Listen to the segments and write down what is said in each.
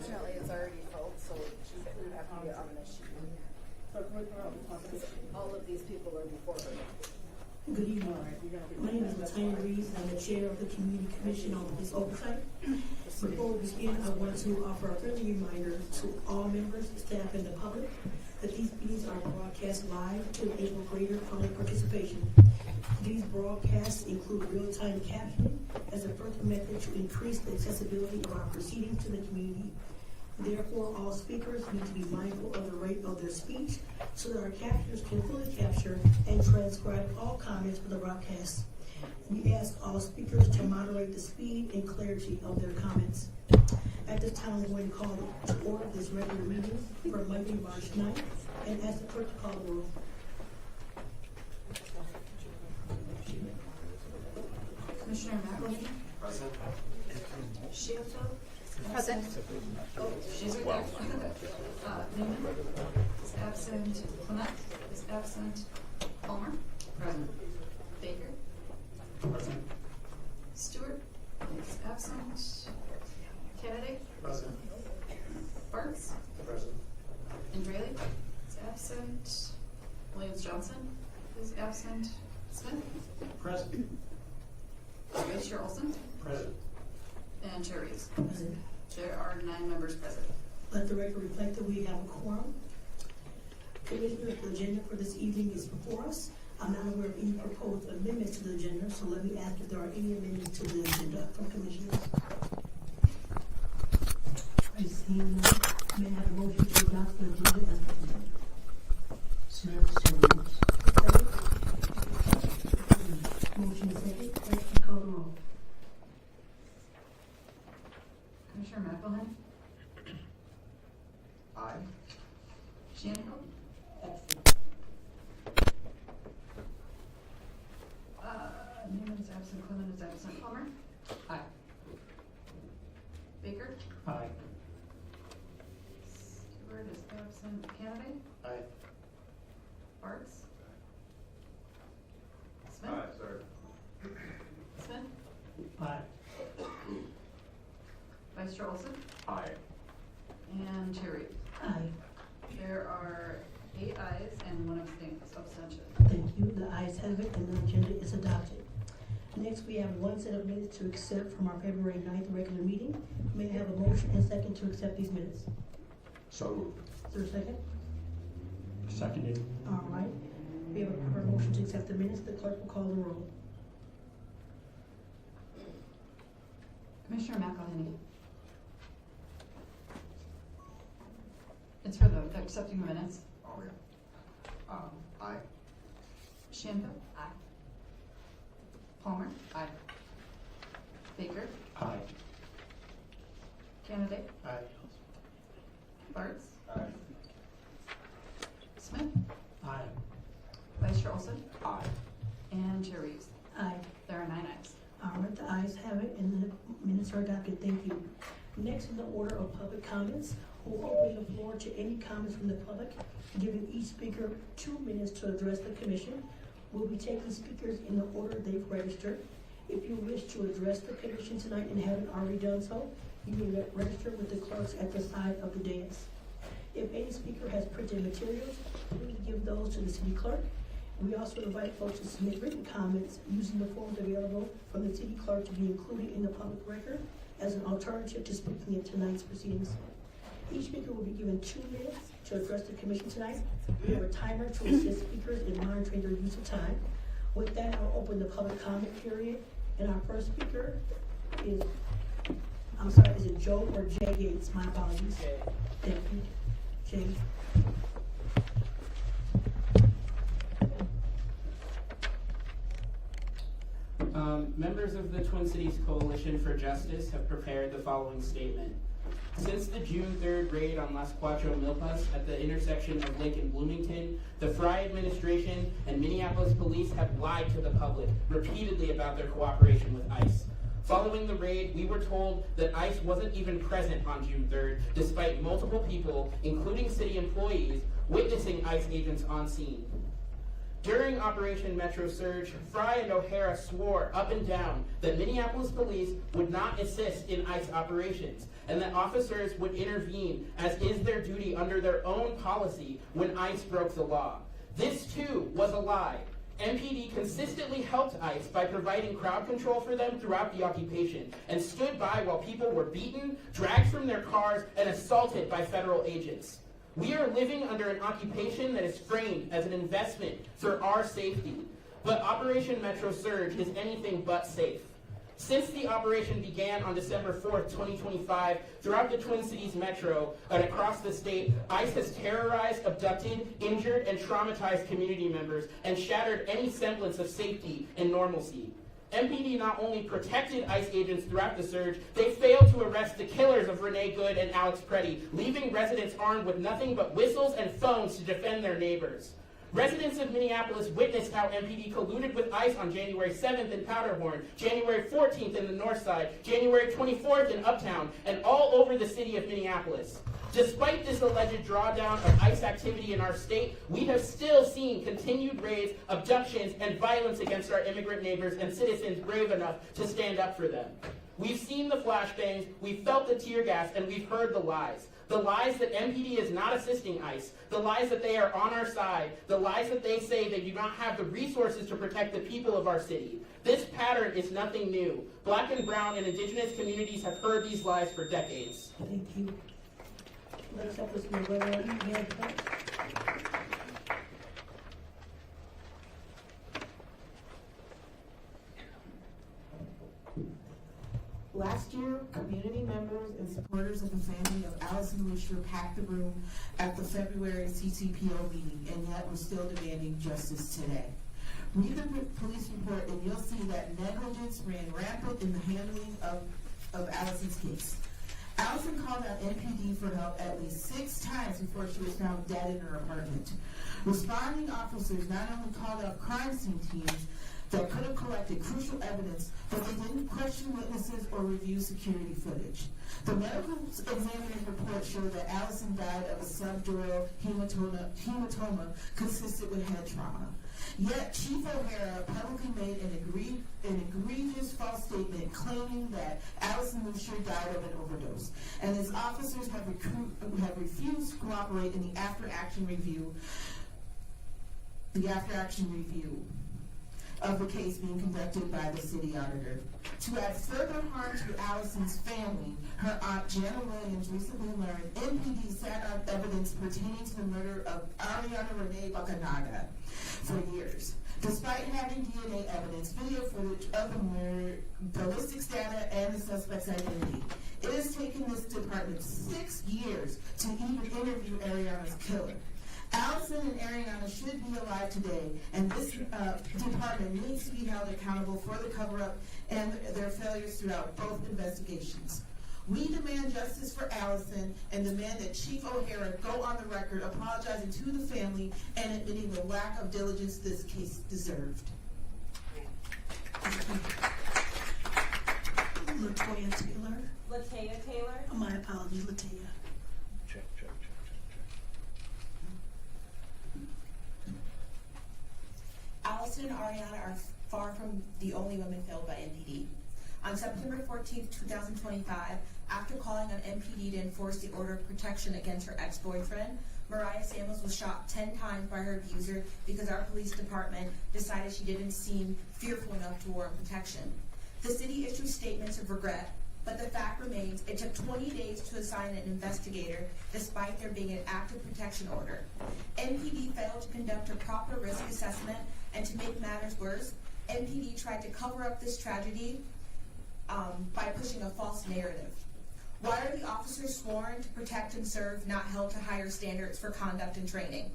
Unfortunately, it's already filled, so we have to get on this sheet. All of these people are before her. Good evening. My name is Latanya Reeves. I'm the chair of the Community Commission on Police Oversight. Before we begin, I want to offer a friendly reminder to all members, staff, and the public that these meetings are broadcast live to enable greater public participation. These broadcasts include real-time captioning as a further method to increase the accessibility of our proceedings to the community. Therefore, all speakers need to be mindful of the rate of their speech so that our captioners can fully capture and transcribe all comments for the broadcast. We ask all speakers to moderate the speed and clarity of their comments. At this time, I'm going to call to order this regular meeting for Monday, March 9th, and ask the clerk to call the roll. Commissioner McElhaney? Present. Shields? Present. Oh, she's right there. Newman is absent. Clement is absent. Palmer? Present. Baker? Present. Stewart is absent. Kennedy? Present. Bartz? Present. Andrelli is absent. Williams-Johnson is absent. Smith? Present. Vice Chair Olson? Present. And Chair Reeves. Present. There are 9 members present. Let the record reflect that we have a quorum. Commissioners, the agenda for this evening is before us. I'm not aware of any proposed amendments to the agenda, so let me ask if there are any amendments to the agenda from commissioners. I see none. May I have a motion to adopt the agenda as presented? Smith, so moved. Motion is second. Clerk, call the roll. Commissioner McElhaney? Aye. Shanfield? Newman is absent. Clement is absent. Palmer? Aye. Baker? Aye. Stewart is absent. Kennedy? Aye. Bartz? Smith? sir. Smith? Aye. Vice Chair Olson? Aye. And Chair Reeves. Aye. There are 8 ayes and 1 abstention. Thank you. The ayes have it and the agenda is adopted. Next, we have one set of minutes to accept from our February 9th regular meeting. May I have a motion and second to accept these minutes? So moved. Is there a second? Seconded. All right. We have a proper motion to accept the minutes. The clerk will call the roll. Commissioner McElhaney? It's for the accepting the minutes. Oh, yeah. Aye. Shanfield? Aye. Palmer? Aye. Baker? Aye. Kennedy? Aye. Bartz? Aye. Smith? Aye. Vice Chair Olson? Aye. And Chair Reeves. Aye. There are 9 ayes. All right, the ayes have it and the minutes are adopted. Thank you. Next, in the order of public comments, we'll open the floor to any comments from the public, giving each speaker 2 minutes to address the commission. We'll be taking speakers in the order they've registered. If you wish to address the commission tonight and haven't already done so, you may register with the clerks at the side of the dais. If any speaker has printed materials, please give those to the city clerk. We also invite folks to submit written comments using the forms available from the city clerk to be included in the public record as an alternative to speaking at tonight's proceedings. Each speaker will be given 2 minutes to address the commission tonight. We have a timer to assist speakers in monitoring their use of time. With that, I'll open the public comment period. And our first speaker is, is it Joe or Jay Gates? My apologies. Thank you. Jay. Members of the Twin Cities Coalition for Justice have prepared the following statement. Since the June 3rd raid on Las Cuatro Milpas at the intersection of Lake and Bloomington, the Fry administration and Minneapolis police have lied to the public repeatedly about their cooperation with ICE. Following the raid, we were told that ICE wasn't even present on June 3rd, despite multiple people, including city employees, witnessing ICE agents on scene. During Operation Metro Surge, Fry and O'Hara swore up and down that Minneapolis police would not assist in ICE operations and that officers would intervene as is their duty under their own policy when ICE broke the law. This too was a lie. MPD consistently helped ICE by providing crowd control for them throughout the occupation and stood by while people were beaten, dragged from their cars, and assaulted by federal agents. We are living under an occupation that is framed as an investment for our safety, but Operation Metro Surge is anything but safe. Since the operation began on December 4th, 2025, throughout the Twin Cities Metro and across the state, ICE has terrorized, abducted, injured, and traumatized community members and shattered any semblance of safety and normalcy. MPD not only protected ICE agents throughout the surge, they failed to arrest the killers of Renee Good and Alex Preddy, leaving residents armed with nothing but whistles and phones to defend their neighbors. Residents of Minneapolis witnessed how MPD colluded with ICE on January 7th in Powderhorn, January 14th in the North Side, January 24th in Uptown, and all over the city of Minneapolis. Despite this alleged drawdown of ICE activity in our state, we have still seen continued raids, abductions, and violence against our immigrant neighbors and citizens brave enough to stand up for them. We've seen the flashbangs, we've felt the tear gas, and we've heard the lies. The lies that MPD is not assisting ICE, the lies that they are on our side, the lies that they say they do not have the resources to protect the people of our city. This pattern is nothing new. Black and brown and indigenous communities have heard these lies for decades. Thank you. Next up is Minneapolis. Last year, community members and supporters of the family of Allison Wisher packed the room at the February CCPO meeting, and yet we're still demanding justice today. Read the police report and you'll see that negligence ran rampant in the handling of Allison's case. Allison called out MPD for help at least 6 times before she was found dead in her apartment. Responding officers not only called out crime scene teams that could have collected crucial evidence, but they didn't question witnesses or review security footage. The medical examiner's report showed that Allison died of a subdural hematoma consistent with head trauma. Yet Chief O'Hara publicly made an egregious false statement claiming that Allison Wisher died of an overdose, and his officers have refused to cooperate in the after-action review of the case being conducted by the city auditor. To add further harm to Allison's family, her aunt Jana Williams recently learned MPD sat on evidence pertaining to the murder of Ariana Renee Bacanaga for years. Despite having DNA evidence, video footage of the murder, ballistics data, and the suspect's identity, it has taken this department 6 years to even interview Ariana's killer. Allison and Ariana should be alive today, and this department needs to be held accountable for the cover-up and their failures throughout both investigations. We demand justice for Allison and demand that Chief O'Hara go on the record apologizing to the family and admitting the lack of diligence this case deserved. Latoya Taylor. Latea Taylor. My apologies, Latea. Check. Allison and Ariana are far from the only women killed by MPD. On September 14, 2025, after calling on MPD to enforce the order of protection against her ex-boyfriend, Mariah Samuels was shot 10 times by her abuser because our police department decided she didn't seem fearful enough to warrant protection. The city issued statements of regret, but the fact remains it took 20 days to assign an investigator despite there being an active protection order. MPD failed to conduct a proper risk assessment, and to make matters worse, MPD tried to cover up this tragedy by pushing a false narrative. Why are the officers sworn to protect and serve not held to higher standards for conduct and training?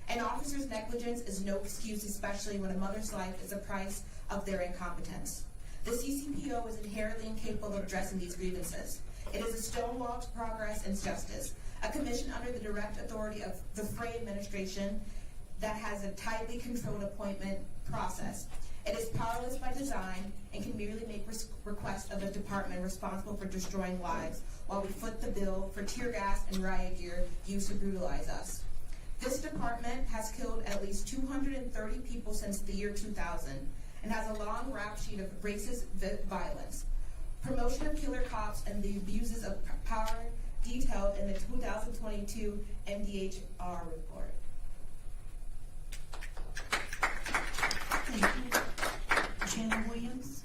An officer's negligence is no excuse, especially when a mother's life is the price of their incompetence. The CCPO is inherently incapable of addressing these grievances. It is a stonewall to progress and justice, a commission under the direct authority of the Frey administration that has a tightly controlled appointment process. It is powerless by design and can merely make requests of a department responsible for destroying lives while we foot the bill for tear gas and riot gear used to brutalize us. This department has killed at least 230 people since the year 2000 and has a long rap sheet of racist violence. Promotion of killer cops and the abuses of power detailed in the 2022 MDHR report. Thank you. Shannon Williams.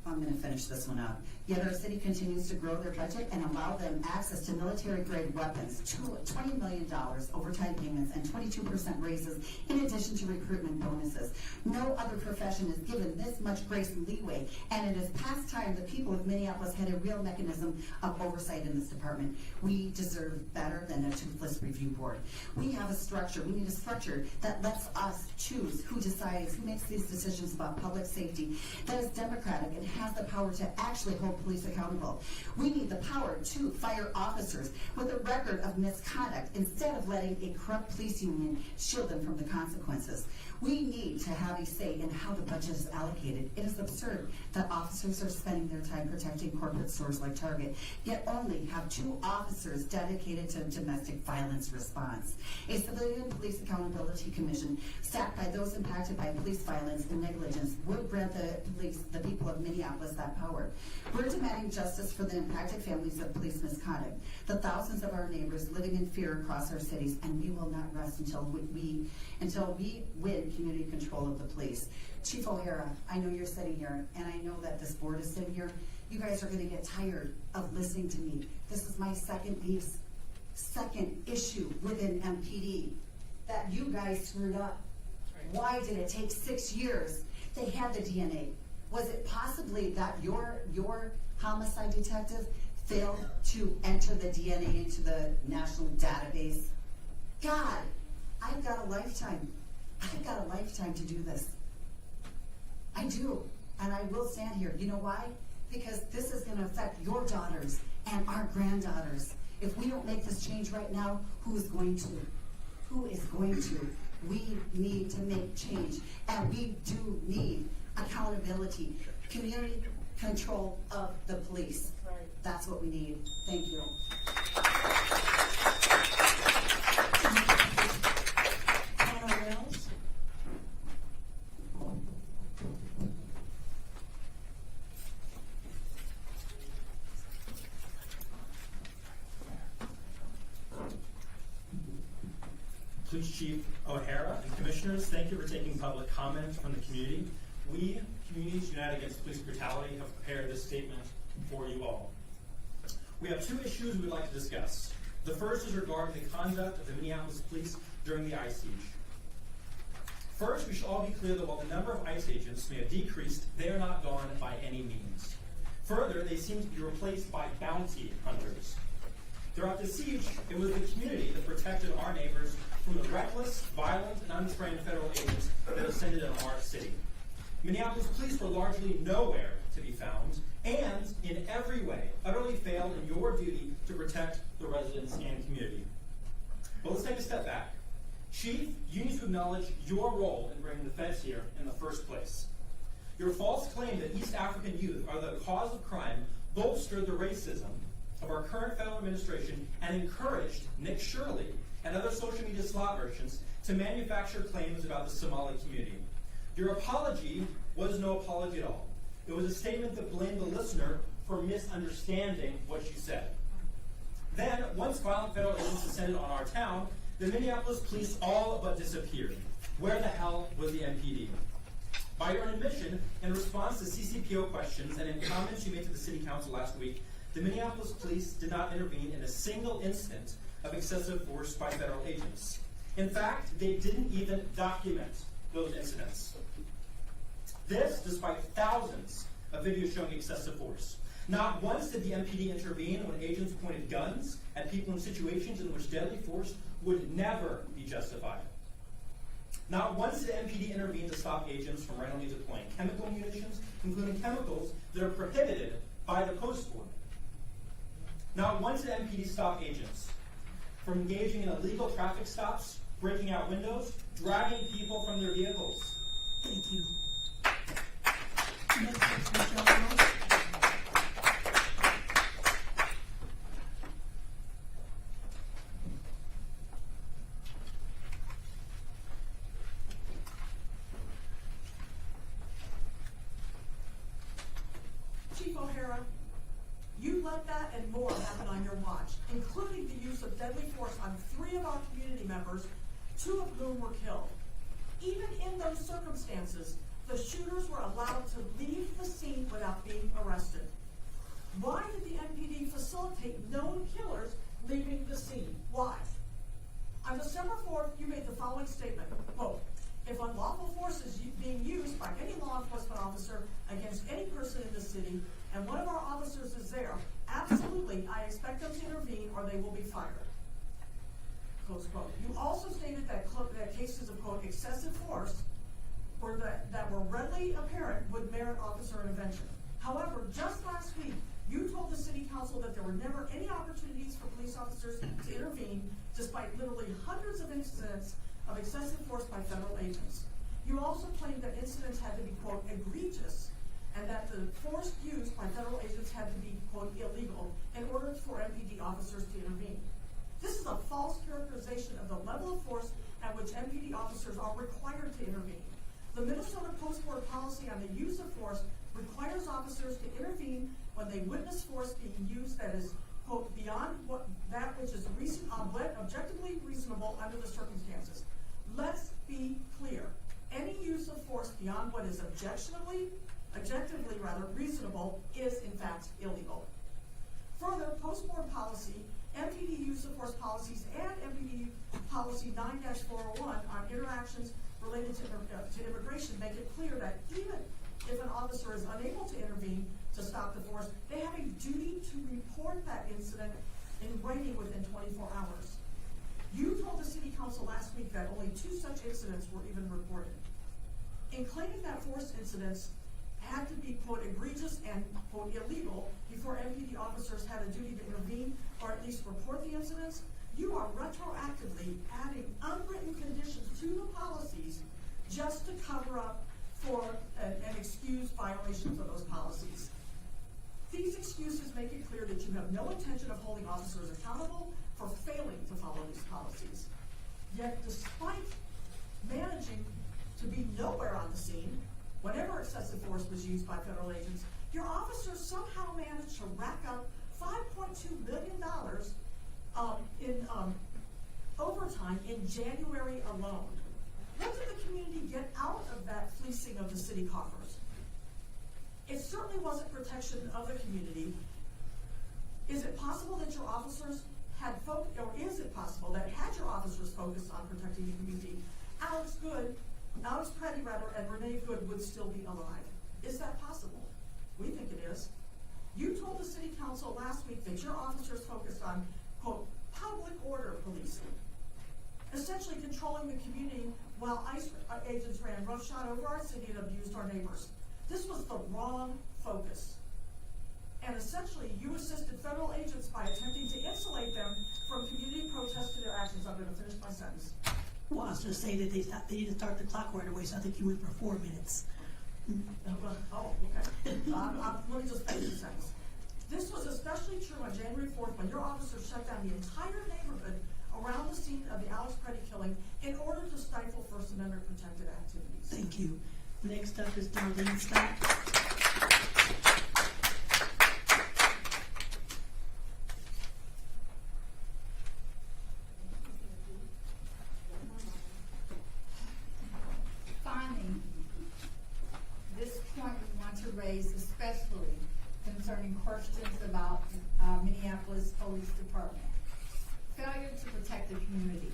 I'm going to finish this one up. Yet our city continues to grow their budget and allow them access to military-grade weapons, $20 million overtime payments, and 22% raises in addition to recruitment bonuses. No other profession is given this much grace and leeway, and it is past time the people of Minneapolis had a real mechanism of oversight in this department. We deserve better than a toothless review board. We have a structure. We need a structure that lets us choose who decides, who makes these decisions about public safety, that is democratic and has the power to actually hold police accountable. We need the power to fire officers with a record of misconduct instead of letting a corrupt police union shield them from the consequences. We need to have a say in how the budget is allocated. It is absurd that officers are spending their time protecting corporate stores like Target, yet only have 2 officers dedicated to domestic violence response. A civilian police accountability commission staffed by those impacted by police violence and negligence would grant the people of Minneapolis that power. We're demanding justice for the impacted families of police misconduct, the thousands of our neighbors living in fear across our cities, and we will not rest until we win community control of the police. Chief O'Hara, I know you're sitting here, and I know that this board is sitting here. You guys are going to get tired of listening to me. This is my second issue within MPD that you guys screwed up. Why did it take 6 years? They had the DNA. Was it possibly that your homicide detective failed to enter the DNA into the national database? God, I've got a lifetime. I've got a lifetime to do this. I do, and I will stand here. You know why? Because this is going to affect your daughters and our granddaughters. If we don't make this change right now, who is going to? Who is going to? We need to make change, and we do need accountability, community control of the police. Right. That's what we need. Thank you. Hannah Wells. Police Chief O'Hara and Commissioners, thank you for taking public comment from the community. We, Communities United Against Police Brutality, have prepared this statement for you all. We have 2 issues we'd like to discuss. The first is regarding the conduct of the Minneapolis police during the ICE siege. First, we should all be clear that while the number of ICE agents may have decreased, they are not gone by any means. Further, they seem to be replaced by bounty hunters. Throughout the siege, it was the community that protected our neighbors from the reckless, violent, and untrained federal agents that descended on our city. Minneapolis police were largely nowhere to be found, and in every way, utterly failed in your duty to protect the residents and community. But let's take a step back. Chief, you need to acknowledge your role in bringing the feds here in the first place. Your false claim that East African youth are the cause of crime bolstered the racism of our current federal administration and encouraged Nick Shirley and other social media slot merchants to manufacture claims about the Somali community. Your apology was no apology at all. It was a statement that blamed the listener for misunderstanding what you said. Then, once violent federal agents descended on our town, the Minneapolis police all but disappeared. Where the hell was the MPD? By your own admission, in response to CCPO questions and in comments you made to the City Council last week, the Minneapolis police did not intervene in a single instant of excessive force by federal agents. In fact, they didn't even document those incidents. This, despite thousands of videos showing excessive force. Not once did the MPD intervene when agents pointed guns at people in situations in which deadly force would never be justified. Not once did MPD intervene to stop agents from randomly deploying chemical munitions, including chemicals that are prohibited by the Post Board. Not once did MPD stop agents from engaging in illegal traffic stops, breaking out windows, dragging people from their vehicles. Thank you. Next is let that and more happen on your watch, including the use of deadly force on 3 of our community members, 2 of whom were killed. Even in those circumstances, the shooters were allowed to leave the scene without being arrested. Why did the MPD facilitate known killers leaving the scene? Why? On December 4th, you made the following statement, quote, "If unlawful force is being used by any law enforcement officer against any person in the city, and one of our officers is there, absolutely, I expect them to intervene or they will be fired." Close quote. You also stated that cases of, quote, excessive force that were readily apparent would merit officer intervention. However, just last week, you told the city council that there were never any opportunities for police officers to intervene, despite literally hundreds of incidents of excessive force by federal agents. You also claimed that incidents had to be, quote, egregious, and that the force used by federal agents had to be, quote, illegal in order for MPD officers to intervene. This is a false characterization of the level of force at which MPD officers are required to intervene. The Minnesota Post Board policy on the use of force requires officers to intervene when they witness force being used that is, quote, beyond that which is objectively reasonable under the circumstances. Let's be clear. Any use of force beyond what is objectively reasonable is, in fact, illegal. Further, Post Board policy, MPD use of force policies, and MPD policy 9-401 on interactions related to immigration make it clear that even if an officer is unable to intervene to stop the force, they have a duty to report that incident in writing within 24 hours. You told the city council last week that only 2 such incidents were even reported. In claiming that force incidents had to be, quote, egregious and, quote, illegal before MPD officers had a duty to intervene or at least report the incidents, you are retroactively adding unwritten conditions to the policies just to cover up for and excuse violations of those policies. These excuses make it clear that you have no intention of holding officers accountable for failing to follow these policies. Yet, despite managing to be nowhere on the scene, whenever excessive force was used by federal agents, your officers somehow managed to rack up $5.2 million in overtime in January alone. What did the community get out of that fleecing of the city coffers? It certainly wasn't protection of the community. Is it possible that your officers had is it possible that had your officers focused on protecting the community, Alex Petty and Renee Good would still be alive? Is that possible? We think it is. You told the city council last week that your officers focused on, quote, public order policing, essentially controlling the community while ICE agents ran roughshod over our city and abused our neighbors. This was the wrong focus. And essentially, you assisted federal agents by attempting to insulate them from community protests to their actions. I'm going to finish my sentence. Well, I was going to say that they didn't start the clock right away, so I think you went for 4 minutes. Okay. Let me just finish the sentence. This was especially true on January 4th when your officers shut down the entire neighborhood around the scene of the Alex Petty killing in order to stifle First Amendment protected activities. Thank you. Next up is Darlene Scott. Finally, this point we want to raise especially concerning questions about Minneapolis Police Department. Failure to protect the community.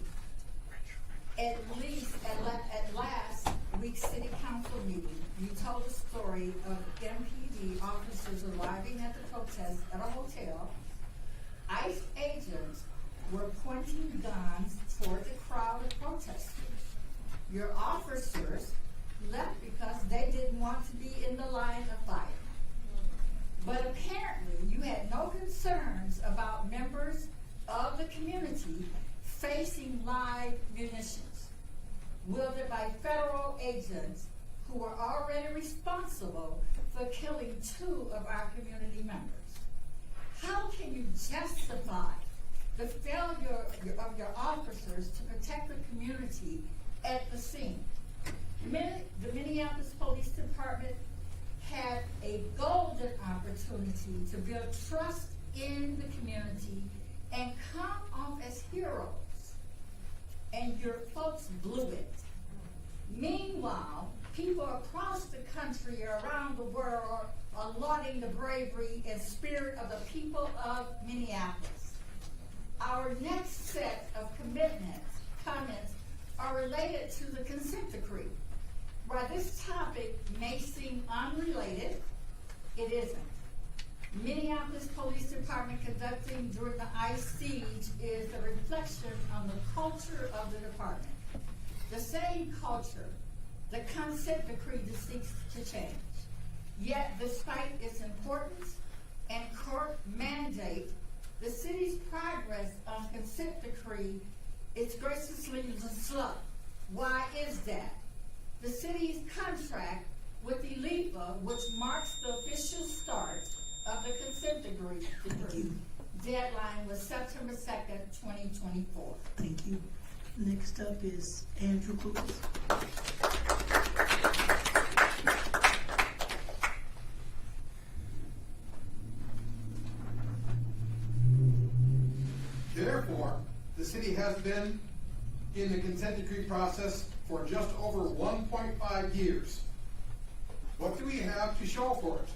At last week's city council meeting, you told the story of MPD officers arriving at the protest at a hotel. ICE agents were pointing guns toward the crowd of protesters. Your officers left because they didn't want to be in the line of fire. But apparently you had no concerns about members of the community facing live munitions wielded by federal agents who were already responsible for killing 2 of our community members. How can you justify the failure of your officers to protect the community at the scene? The Minneapolis Police Department had a golden opportunity to build trust in the community and come off as heroes. And your folks blew it. Meanwhile, people across the country, around the world, are lauding the bravery and spirit of the people of Minneapolis. Our next set of comments are related to the consent decree. While this topic may seem unrelated, it isn't. Minneapolis Police Department conducting during the ICE siege is a reflection on the culture of the department. The same culture the consent decree seeks to change. Yet, despite its importance and court mandate, the city's progress on consent decree is graciously slow. Why is that? The city's contract with ELIPA, which marks the official start of the consent decree deadline, was September 2nd, 2024. Thank you. Next up is Andrew Cruz. Therefore, the city has been in the consent decree process for just over 1.5 years. What do we have to show for it?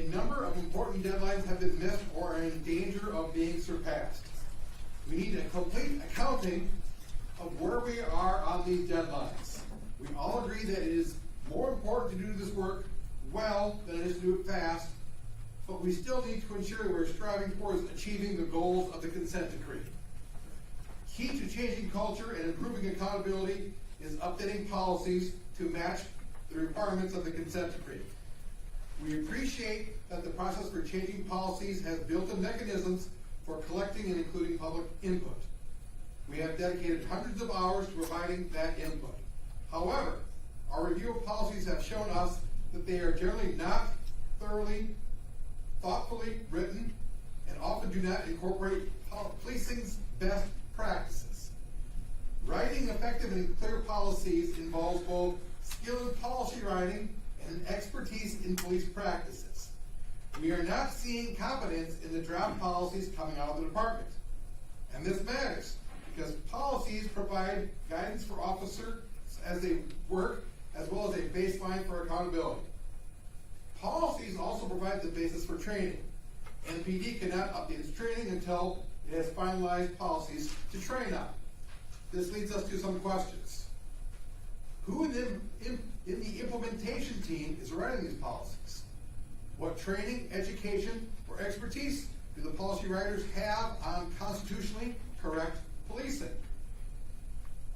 A number of important deadlines have been missed or are in danger of being surpassed. We need a complete accounting of where we are on these deadlines. We all agree that it is more important to do this work well than it is to do it fast, but we still need to ensure that we're striving towards achieving the goals of the consent decree. Key to changing culture and improving accountability is updating policies to match the requirements of the consent decree. We appreciate that the process for changing policies has built-in mechanisms for collecting and including public input. We have dedicated hundreds of hours to providing that input. However, our review of policies have shown us that they are generally not thoughtfully written, and often do not incorporate policing's best practices. Writing effective and clear policies involves both skill in policy writing and expertise in police practices. We are not seeing competence in the draft policies coming out of the department. And this matters because policies provide guidance for officers as they work, as well as a baseline for accountability. Policies also provide the basis for training. NPD cannot update its training until it has finalized policies to train on. This leads us to some questions. Who in the implementation team is writing these policies? What training, education, or expertise do the policy writers have on constitutionally correct policing?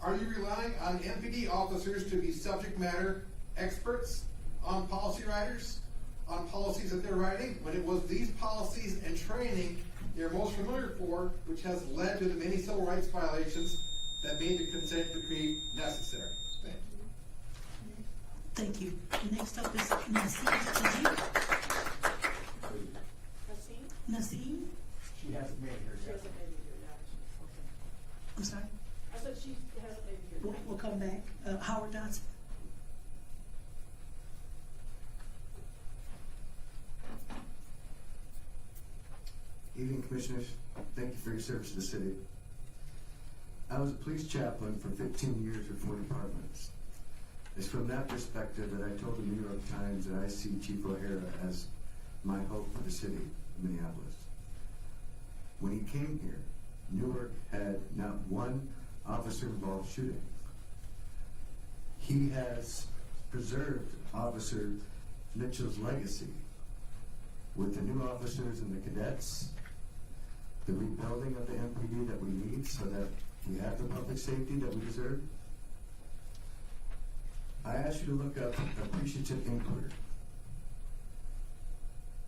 Are you relying on NPD officers to be subject matter experts on policy writers, on policies that they're writing, when it was these policies and training they're most familiar for, which has led to the many civil rights violations that made the consent decree necessary? Thank you. Thank you. Next up is Nassim. Nassim? She hasn't made her She yet. hasn't made it here yet. Okay. I'm sorry. I said she hasn't made it here yet. We'll come back. Howard Dodson. Evening, Commissioners. Thank you for your service to the city. I was a police chaplain for 15 years with 4 departments. It's from that perspective that I told the New York Times that I see Chief O'Hara as my hope for the city of Minneapolis. When he came here, Newark had not one officer-involved shooting. He has preserved Officer Mitchell's legacy with the new officers and the cadets, the rebuilding of the MPD that we need so that we have the public safety that we deserve. I ask you to look up appreciative inquiry.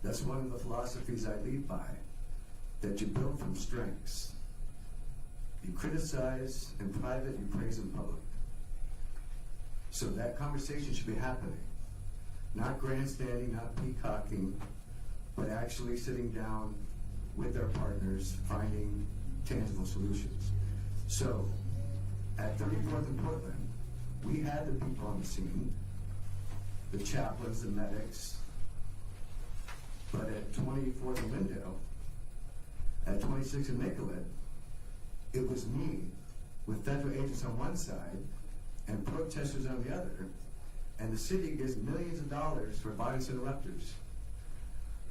That's one of the philosophies I lead by, that you build from strengths. You criticize in private, you praise in public. So that conversation should be happening. Not grandstanding, not peacocking, but actually sitting down with our partners, finding tangible solutions. So, at 34th and Portland, we had the people on the scene, the chaplains, the medics, but at 24th and Lindale, at 26 in Nicollet, it was me with federal agents on one side and protesters on the other, and the city gives millions of dollars for violence interrupters.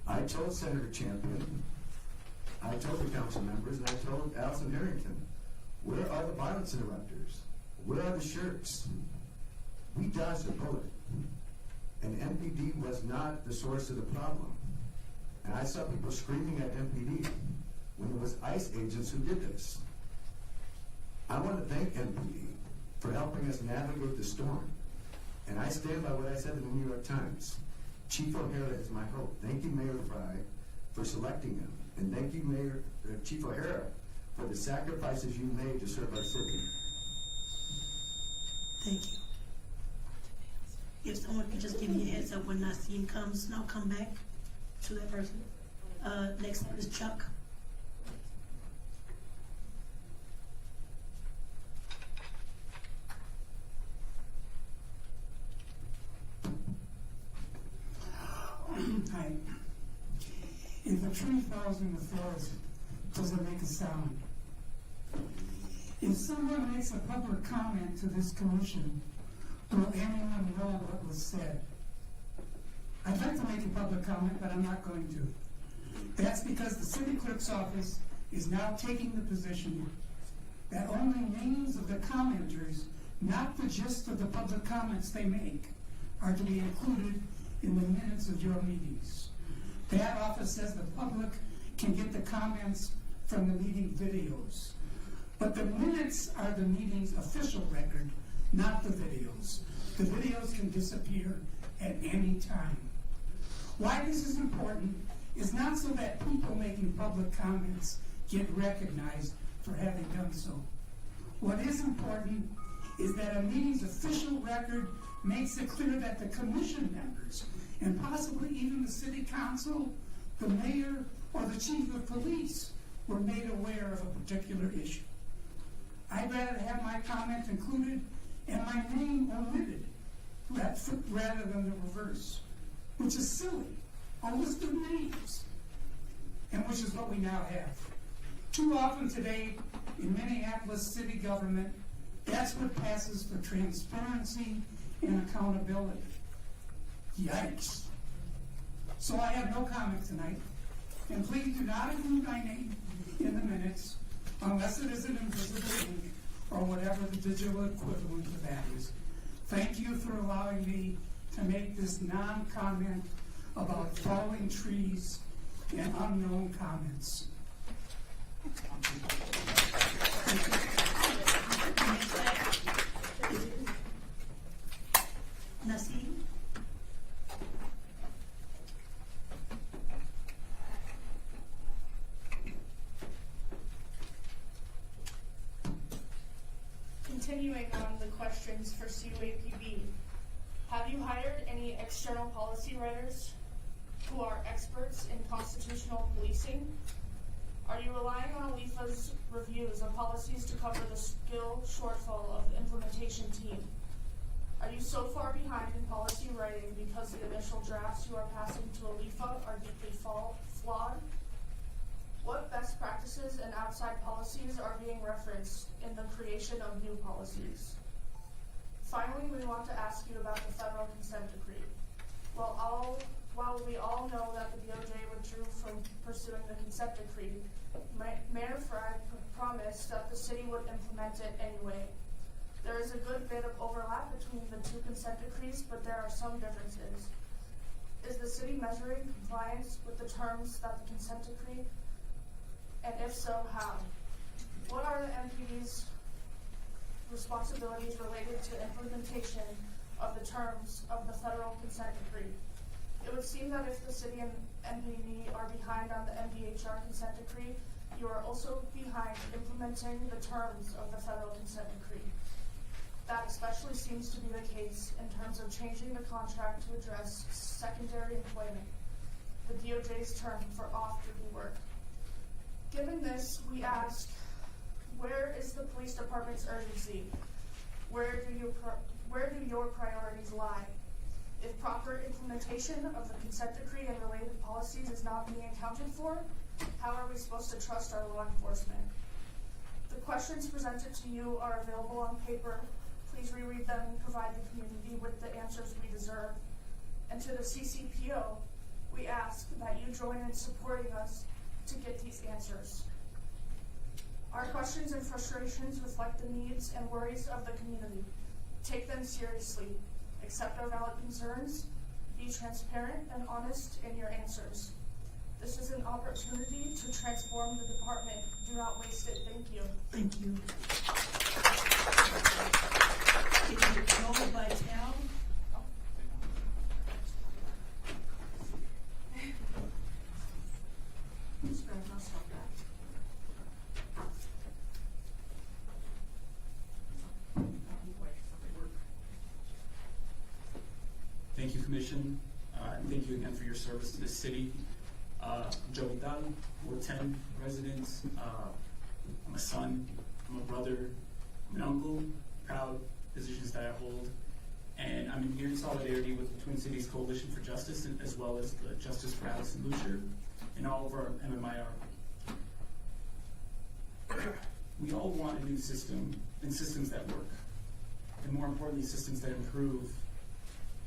I told Senator Champion, I told the council members, and I told Allison Harrington, where are the violence interrupters? Where are the shirts? We dodged a bullet, and MPD was not the source of the problem. And I saw people screaming at MPD when it was ICE agents who did this. I want to thank MPD for helping us navigate the storm. And I stand by what I said in the New York Times. Chief O'Hara is my hope. Thank you, Mayor Fry, for selecting him. And thank you, Chief O'Hara, for the sacrifices you made to serve our city. Thank you. If someone could just give me a heads up when Nassim comes, and I'll come back to that person. Next up is Chuck. Hi. If a tree falls in the forest, does it make a sound? If someone makes a public comment to this commission, will anyone know what was said? I'd like to make a public comment, but I'm not going to. That's because the city clerk's office is now taking the position that only names of the commenters, not the gist of the public comments they make, are to be included in the minutes of your meetings. That office says the public can get the comments from the meeting videos. But the minutes are the meeting's official record, not the videos. The videos can disappear at any time. Why this is important is not so that people making public comments get recognized for having done so. What is important is that a meeting's official record makes it clear that the commission members, and possibly even the city council, the mayor, or the chief of police were made aware of a particular issue. I'd rather have my comment included and my name omitted rather than the reverse, which is silly, a list of names, and which is what we now have. Too often today in Minneapolis city government, that's what passes for transparency and accountability. Yikes. So I have no comment tonight, and please do not include my name in the minutes unless it is an invisible ink or whatever the digital equivalent of that is. Thank you for allowing me to make this non-comment about falling trees and unknown comments. Nassim? Continuing on the questions for CUAPB, have you hired any external policy writers who are experts in constitutional policing? Are you relying on ALIFA's reviews of policies to cover the skill shortfall of the implementation team? Are you so far behind in policy writing because the initial drafts you are passing to ALIFA are deeply flawed? What best practices and outside policies are being referenced in the creation of new policies? Finally, we want to ask you about the federal consent decree. While we all know that the DOJ withdrew from pursuing the consent decree, Mayor Fry promised that the city would implement it anyway. There is a good bit of overlap between the two consent decrees, but there are some differences. Is the city measuring compliance with the terms that the consent decree? And if so, how? What are the MPD's responsibilities related to implementation of the terms of the federal consent decree? It would seem that if the city and MPD are behind on the MDHR consent decree, you are also behind implementing the terms of the federal consent decree. That especially seems to be the case in terms of changing the contract to address secondary employment, the DOJ's term for off-duty work. Given this, we ask, where is the police department's urgency? Where do your priorities lie? If proper implementation of the consent decree and related policies is not being accounted for, How are we supposed to trust our law enforcement? The questions presented to you are available on paper. Please reread them and provide the community with the answers we deserve. And to the CCPO, we ask that you join in supporting us to get these answers. Our questions and frustrations reflect the needs and worries of the community. Take them seriously. Accept our valid concerns. Be transparent and honest in your answers. This is an opportunity to transform the department. Do not waste it. Thank you. Thank you. Joel Vitale. Thank you, Commission, and thank you again for your service to this city. I'm Joe Vidal, Ward 10 resident. I'm a son, I'm a brother, I'm an uncle, proud positions that I hold. And I'm here in solidarity with the Twin Cities Coalition for Justice, as well as the Justice for Allison Lucier and all of our MMIR. We all want a new system and systems that work, and more importantly, systems that improve,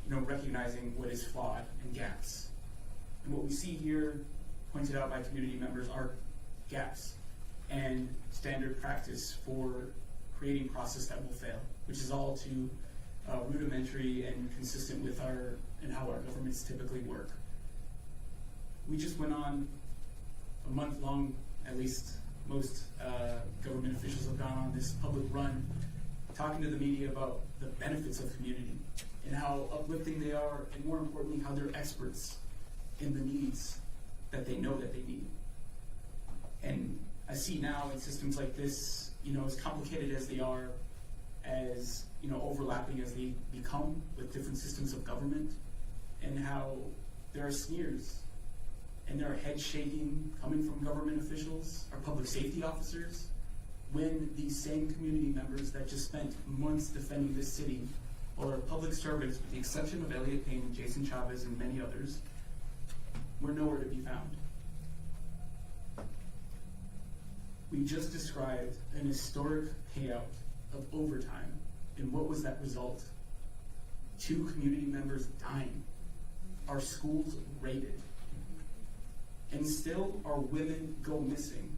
recognizing what is flawed and gaps. And what we see here, pointed out by community members, are gaps and standard practice for creating process that will fail, which is all too rudimentary and consistent with how our governments typically work. We just went on a month long, at least most government officials have gone on this public run, talking to the media about the benefits of community and how uplifting they are, and more importantly, how they're experts in the needs that they know that they need. And I see now in systems like this, as complicated as they are, as overlapping as they become with different systems of government, and how there are sneers and there are head shaking coming from government officials or public safety officers, when these same community members that just spent months defending this city, or public servants, with the exception of Elliot Payne and Jason Chavez and many others, were nowhere to be found. We just described an historic payout of overtime, and what was that result? 2 community members dying, our schools raided, and still our women go missing.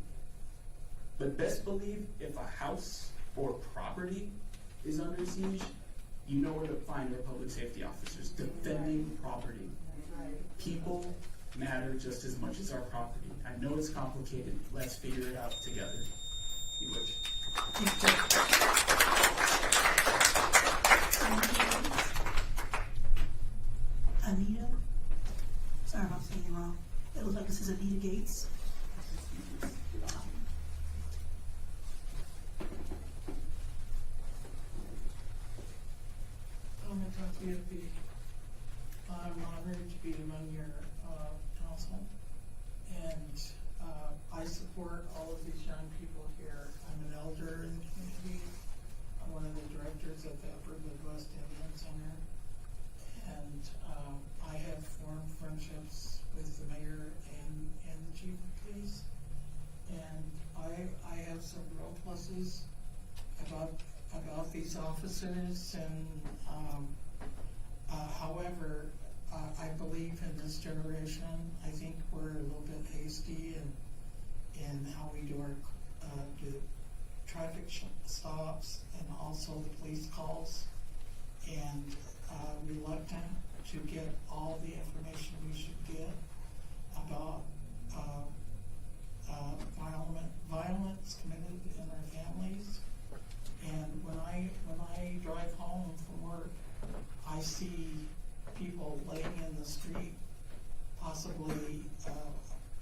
But best believe if a house or property is under siege, you know where to find our public safety officers defending property. People matter just as much as our property. I know it's complicated. Let's figure it out together. You wish. Anita? Sorry if I'm saying it wrong. It looks like this is Anita Gates. I'm honored to be among your council, and I support all of these young people here. I'm an elder in the community. I'm one of the directors at the Upper Midwest Indian Center, and I have formed friendships with the mayor and the chief of police, and I have some real pluses about these officers, and however, I believe in this generation. I think we're a little bit hasty in how we do our do traffic stops and also the police calls, and reluctant to get all the information we should get about violence committed in our families. And when I drive home from work, I see people laying in the street, possibly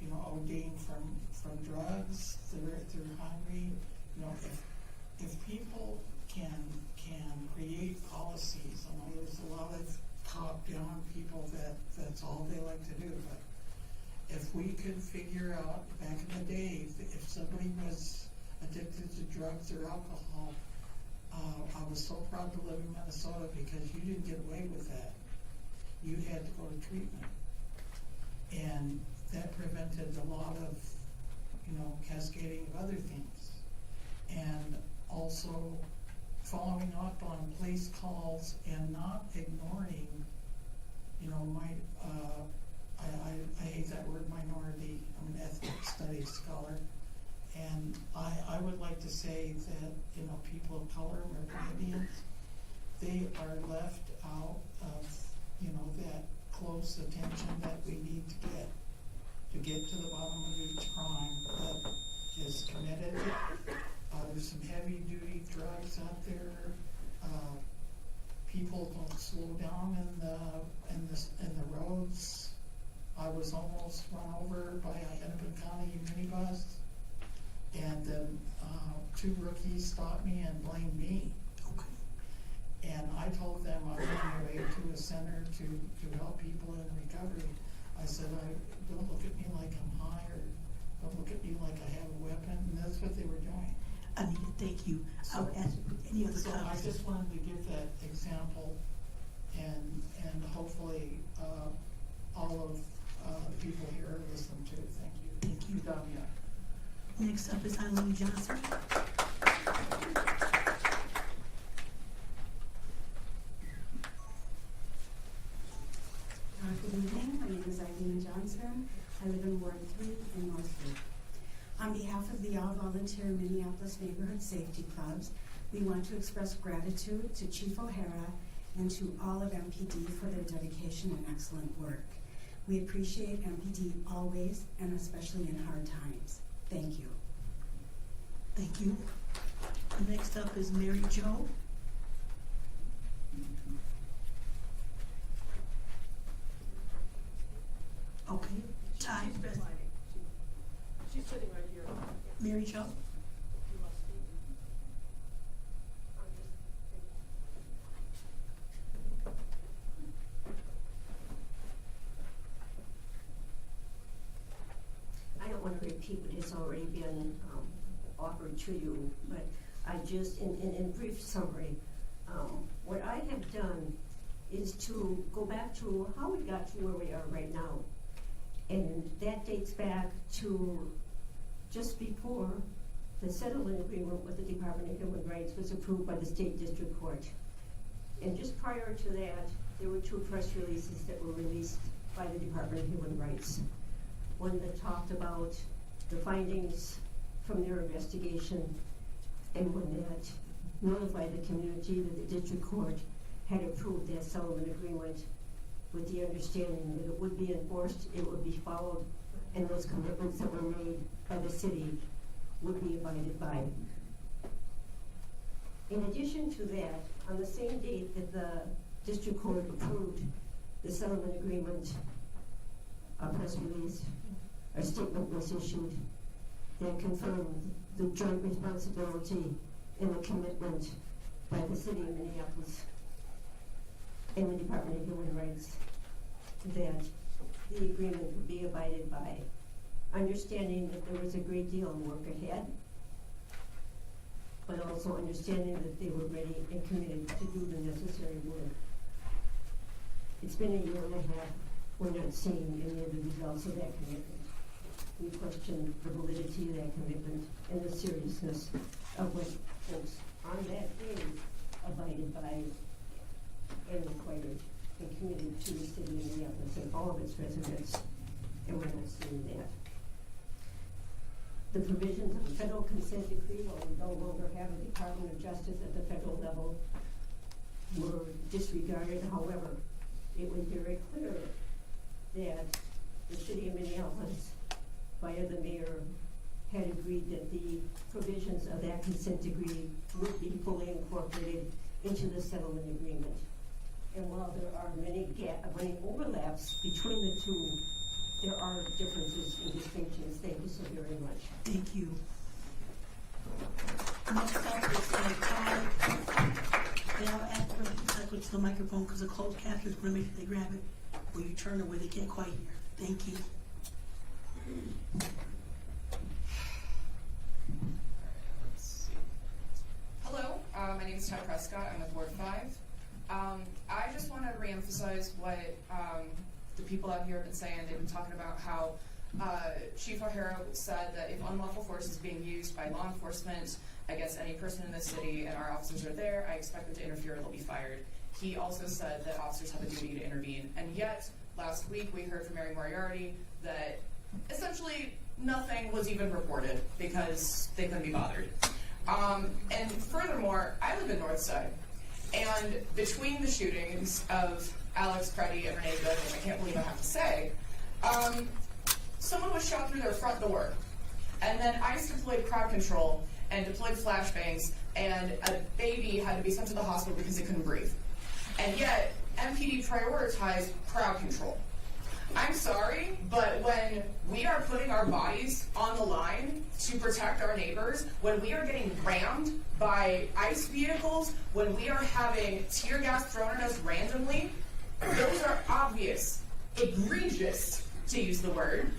ODing from drugs. They're hungry. If people can create policies, I know there's a lot of top-down people that's all they like to do, but if we could figure out, back in the day, if somebody was addicted to drugs or alcohol, I was so proud to live in Minnesota because you didn't get away with that. You had to go to treatment. And that prevented a lot of cascading of other things. And also following up on police calls and not ignoring, I hate that word minority. I'm an ethnic studies scholar. And I would like to say that, people of color, American Indians, they are left out of, that close attention that we need to get to the bottom of each crime that is committed. There's some heavy duty drugs out there. People don't slow down in the roads. I was almost run over by a Hennepin County minibus, and then 2 rookies stopped me and blamed me. Okay. And I told them I was on my way to a center to help people in recovery. I said, don't look at me like I'm high, or don't look at me like I have a weapon, and that's what they were doing. Anita, thank you. I would ask any other So comments. I just wanted to give that example, and hopefully all of the people here listen to it. Thank you. Thank you. Damia. Next up is Eileen Johnson. Good evening. My name is Eileen Johnson. I live in Ward 3 in Northwood. On behalf of the all-volunteer Minneapolis Neighborhood Safety Clubs, we want to express gratitude to Chief O'Hara and to all of MPD for their dedication and excellent work. We appreciate MPD always, and especially in hard times. Thank you. Thank you. Next up is Mary Jo. Okay. Ty. She's sitting right here. Mary Jo. I don't want to repeat what has already been offered to you, but I just, in brief summary, what I have done is to go back to how we got to where we are right now. And that dates back to just before the settlement agreement with the Department of Human Rights was approved by the State District Court. And just prior to that, there were 2 press releases that were released by the Department of Human Rights. One that talked about the findings from their investigation, and one that notified the community that the District Court had approved that settlement agreement with the understanding that it would be enforced, it would be followed, and those commitments that were made by the city would be abided by. In addition to that, on the same date that the District Court approved the settlement agreement, a press release, a statement was issued that confirmed the joint responsibility and the commitment by the City of Minneapolis and the Department of Human Rights that the agreement would be abided by, understanding that there was a great deal of work ahead, but also understanding that they were ready and committed to do the necessary work. It's been a year and a half. We're not seeing any of the results of that commitment. We question the validity of that commitment and the seriousness of what folks on that day abided by and required and committed to the city of Minneapolis and all of its residents, and we're not seeing that. The provisions of the federal consent decree, while we no longer have a Department of Justice at the federal level, were disregarded. However, it was very clear that the city of Minneapolis, via the mayor, had agreed that the provisions of that consent decree would be fully incorporated into the settlement agreement. And while there are many overlaps between the two, there are differences and distinctions. Thank you so very much. Thank you. Next up is Ty. And I'll ask for you to cycle to the microphone because the closed captioners want to make sure they grab it when you turn it where they can't quite hear. Thank you. Hello, my name is Ty Prescott. I'm with Ward 5. I just want to reemphasize what the people out here have been saying. They've been talking about how Chief O'Hara said that if unlawful force is being used by law enforcement against any person in the city and our officers are there, I expect them to interfere or they'll be fired. He also said that officers have a duty to intervene. And yet, last week we heard from Mary Moriarty that essentially nothing was even reported because they couldn't be bothered. And furthermore, I live in Northside. And between the shootings of Alex Preddy and Renee Good, which I can't believe I have to say, someone was shot through their front door. And then ICE deployed crowd control and deployed flashbangs, and a baby had to be sent to the hospital because it couldn't breathe. And yet, MPD prioritized crowd control. I'm sorry, but when we are putting our bodies on the line to protect our neighbors, when we are getting rammed by ICE vehicles, when we are having tear gas thrown at us randomly, those are obvious, egregious, to use the word,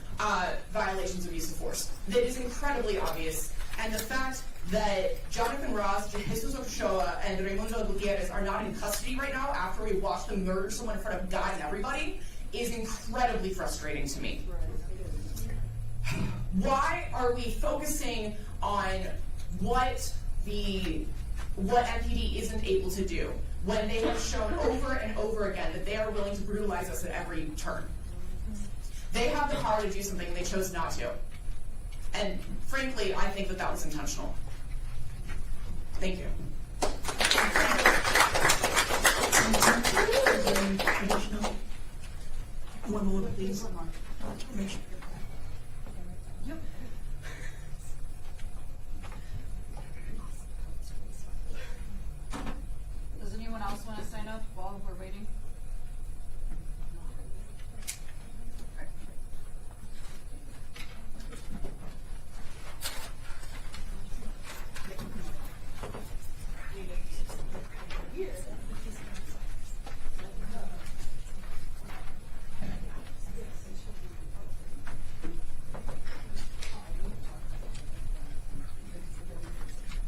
violations of use of force. That is incredibly obvious. And the fact that Jonathan Ross, Jesus Ochoa, and Raimundo Gutierrez are not in custody right now after we watched them murder someone in front of God and everybody is incredibly frustrating to me. Why are we focusing on what MPD isn't able to do when they have shown over and over again that they are willing to brutalize us at every turn? They have the power to do something, they chose not to. And frankly, I think that was intentional. Thank you. Additional? One more, please. Yep. Does anyone else want to sign up while we're waiting?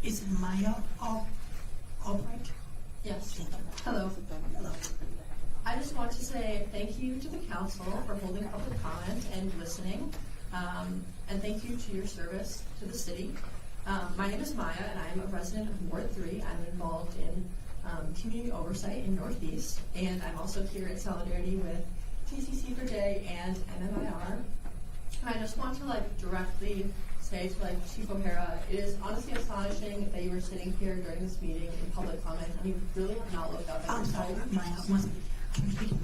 Is Maya all right? Yes. Hello. Hello. I just want to say thank you to the council for holding public comment and listening, and thank you to your service to the city. My name is Maya, and I'm a resident of Ward 3. I'm involved in community oversight in Northeast, and I'm also here in solidarity with TCC for J and MMIR. And I just want to directly say to Chief O'Hara, it is honestly astonishing that you were sitting here during this meeting in public comment and you really have not looked up at your phone.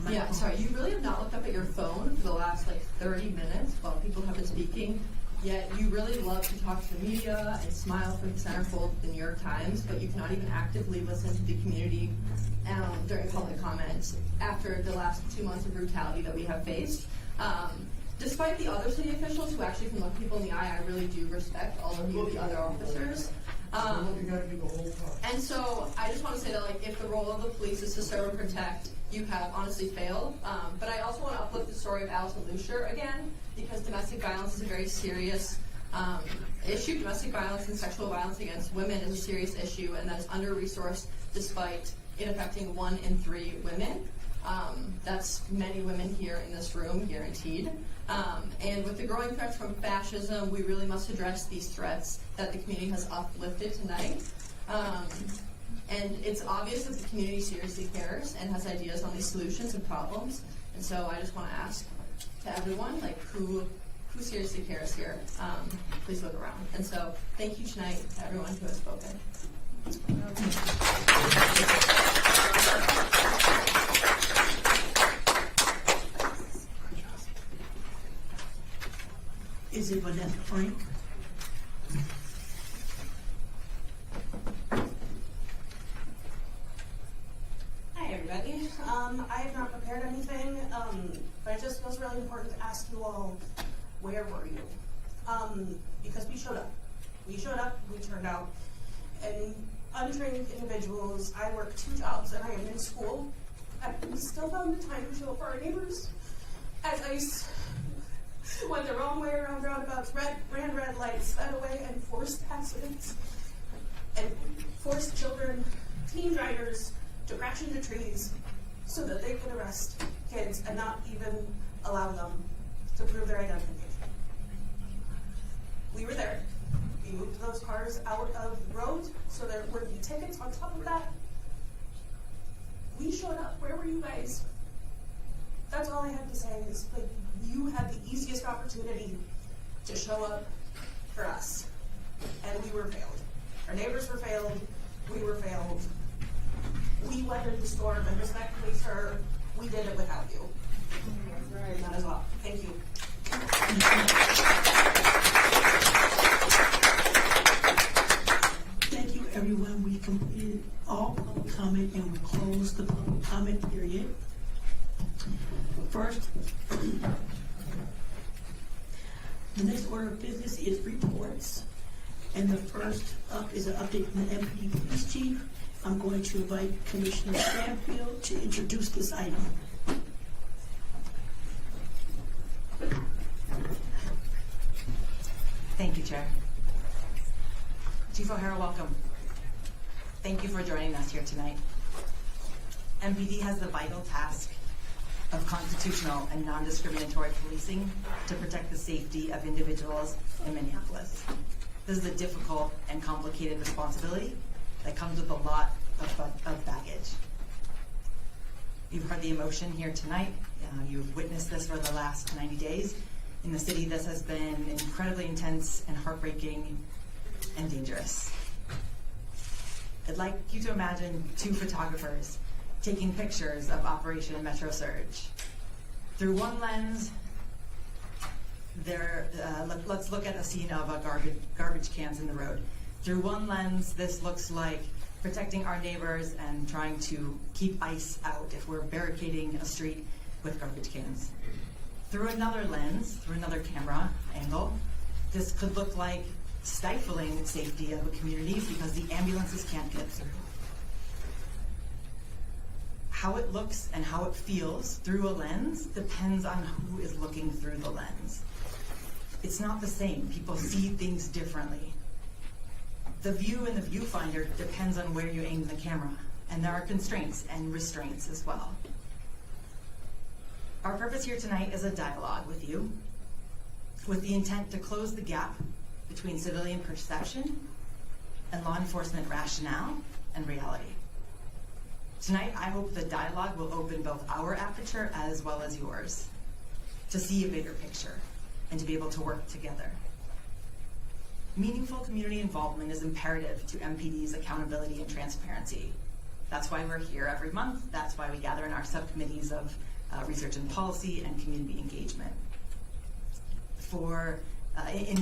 Yeah, sorry, you really have not looked up at your phone for the last 30 minutes while people have been speaking. Yet you really love to talk to the media and smile for the centerfold of the New York Times, but you cannot even actively listen to the community during public comment after the last 2 months of brutality that we have faced. Despite the other city officials who actually can look people in the eye, I really do respect all of you, the other officers. And so I just want to say that if the role of the police is to serve and protect, you have honestly failed. But I also want to uplift the story of Allison Lucier again, because domestic violence is a very serious issue. Domestic violence and sexual violence against women is a serious issue, and that is under-resourced despite it affecting 1 in 3 women. That's many women here in this room, guaranteed. And with the growing threats from fascism, we really must address these threats that the community has uplifted tonight. And it's obvious that the community seriously cares and has ideas on these solutions and problems. And so I just want to ask to everyone, who seriously cares here, please look around. And so thank you tonight to everyone who has spoken. Is it Vanessa Frank? Hi, everybody. I have not prepared anything, but it just feels really important to ask you all, where were you? Because we showed up. We showed up, we turned out, and untrained individuals, I work 2 jobs and I am in school, and we still found the time to show up for our neighbors. As ICE went the wrong way around roundabouts, ran red lights, sped away, and forced accidents, and forced children, teen drivers, to crash into trees so that they could arrest kids and not even allow them to prove their identification. We were there. We moved those cars out of the road so there wouldn't be tickets. On top of that, we showed up. Where were you guys? That's all I have to say is, like, you had the easiest opportunity to show up for us, and we were failed. Our neighbors were failed. We were failed. We weathered the storm, and respectfully, sir, we did it without you. That as well. Thank you. Thank you, everyone. We completed all public comment and we closed the public comment period. First, the next order of business is reports. And the first up is an update from the MPD Police Chief. I'm going to invite Commissioner Stanfield to introduce this item. Thank you, Chair. Chief O'Hara, welcome. Thank you for joining us here tonight. MPD has the vital task of constitutional and non-discriminatory policing to protect the safety of individuals in Minneapolis. This is a difficult and complicated responsibility that comes with a lot of baggage. You've heard the emotion here tonight. You've witnessed this for the last 90 days. In the city, this has been incredibly intense and heartbreaking and dangerous. I'd like you to imagine two photographers taking pictures of Operation Metro Surge. Through one lens, let's look at a scene of garbage cans in the road. Through one lens, this looks like protecting our neighbors and trying to keep ice out if we're barricading a street with garbage cans. Through another lens, through another camera angle, this could look like stifling safety of a community because the ambulances can't get through. How it looks and how it feels through a lens depends on who is looking through the lens. It's not the same. People see things differently. The view in the viewfinder depends on where you aim the camera, and there are constraints and restraints as well. Our purpose here tonight is a dialogue with you, with the intent to close the gap between civilian perception and law enforcement rationale and reality. Tonight, I hope the dialogue will open both our aperture as well as yours to see a bigger picture and to be able to work together. Meaningful community involvement is imperative to MPD's accountability and transparency. That's why we're here every month. That's why we gather in our subcommittees of research and policy and community engagement. In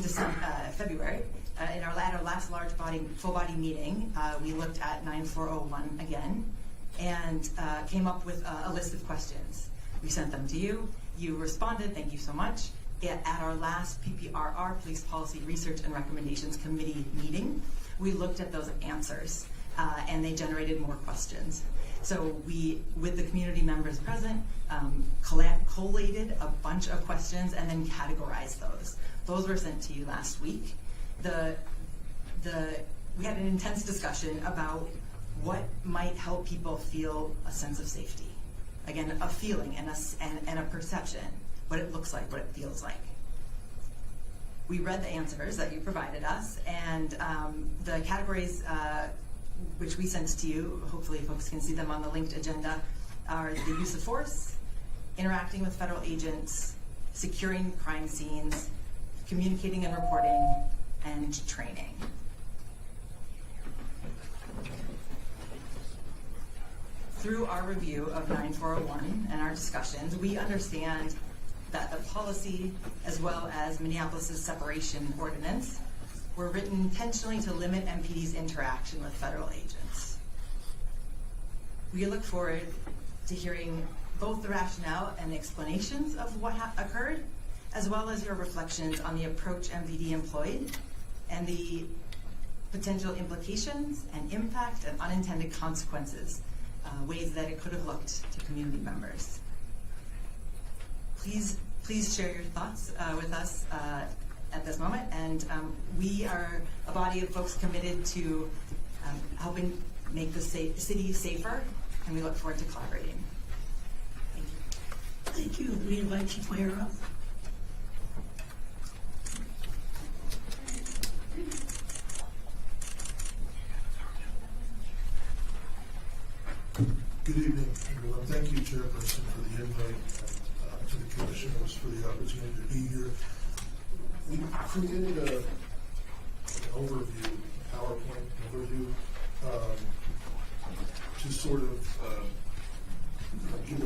February, at our last full body meeting, we looked at 9401 again and came up with a list of questions. We sent them to you. You responded. Thank you so much. At our last PPRR, Police Policy Research and Recommendations Committee meeting, we looked at those answers and they generated more questions. So we, with the community members present, collated a bunch of questions and then categorized those. Those were sent to you last week. We had an intense discussion about what might help people feel a sense of safety. Again, a feeling and a perception, what it looks like, what it feels like. We read the answers that you provided us, and the categories which we sent to you, hopefully folks can see them on the linked agenda, are the use of force, interacting with federal agents, securing crime scenes, communicating and reporting, and training. Through our review of 9401 and our discussions, we understand that the policy, as well as Minneapolis' separation ordinance, were written intentionally to limit MPD's interaction with federal agents. We look forward to hearing both the rationale and the explanations of what occurred, as well as your reflections on the approach MPD employed and the potential implications and impact and unintended consequences, ways that it could have looked to community members. Please share your thoughts with us at this moment, and we are a body of folks committed to helping make the city safer, and we look forward to collaborating. Thank you. We invite Chief O'Hara up. Chairperson, for the invite, and to the commissioners for the opportunity to be here. We created an overview, PowerPoint overview, to sort of give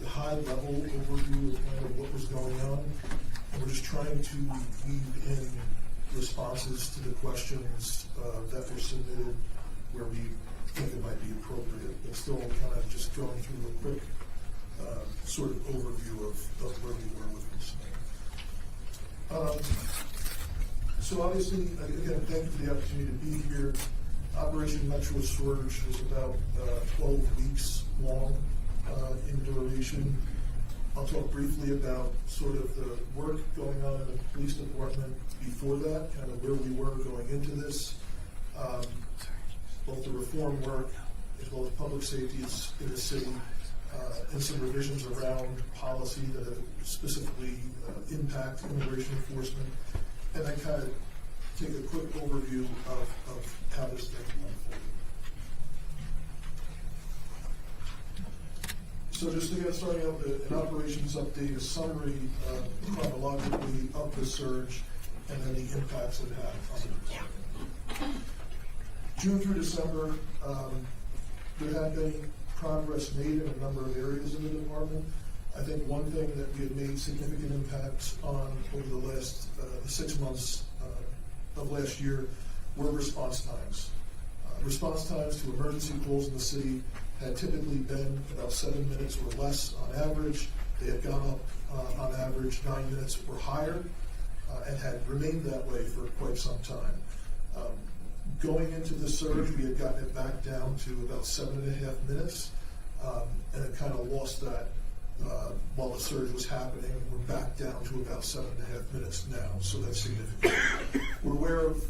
a high-level overview of kind of what was going on. And we're just trying to weave in responses to the questions that were submitted where we think it might be appropriate, but still kind of just going through a quick sort of overview of where we were with this thing. So obviously, again, thank you for the opportunity to be here. Operation Metro Surge was about 12 weeks long in duration. I'll talk briefly about sort of the work going on in the police department before that, kind of where we were going into this, both the reform work as well as public safety in the city, and some revisions around policy that have specifically impact immigration enforcement, and then kind of take a quick overview of how this thing unfolded. So just to get starting out, an operations update, a summary chronologically of the surge, and then the impacts it had on the department. June through December, there had been progress made in a number of areas in the department. I think one thing that we had made significant impacts on over the last 6 months of last year were response times. Response times to emergency calls in the city had typically been about 7 minutes or less on average. They had gone up on average 9 minutes or higher, and had remained that way for quite some time. Going into the surge, we had gotten it back down to about 7.5 minutes, and it kind of lost that while the surge was happening. We're back down to about 7.5 minutes now, so that's significant. We're aware of,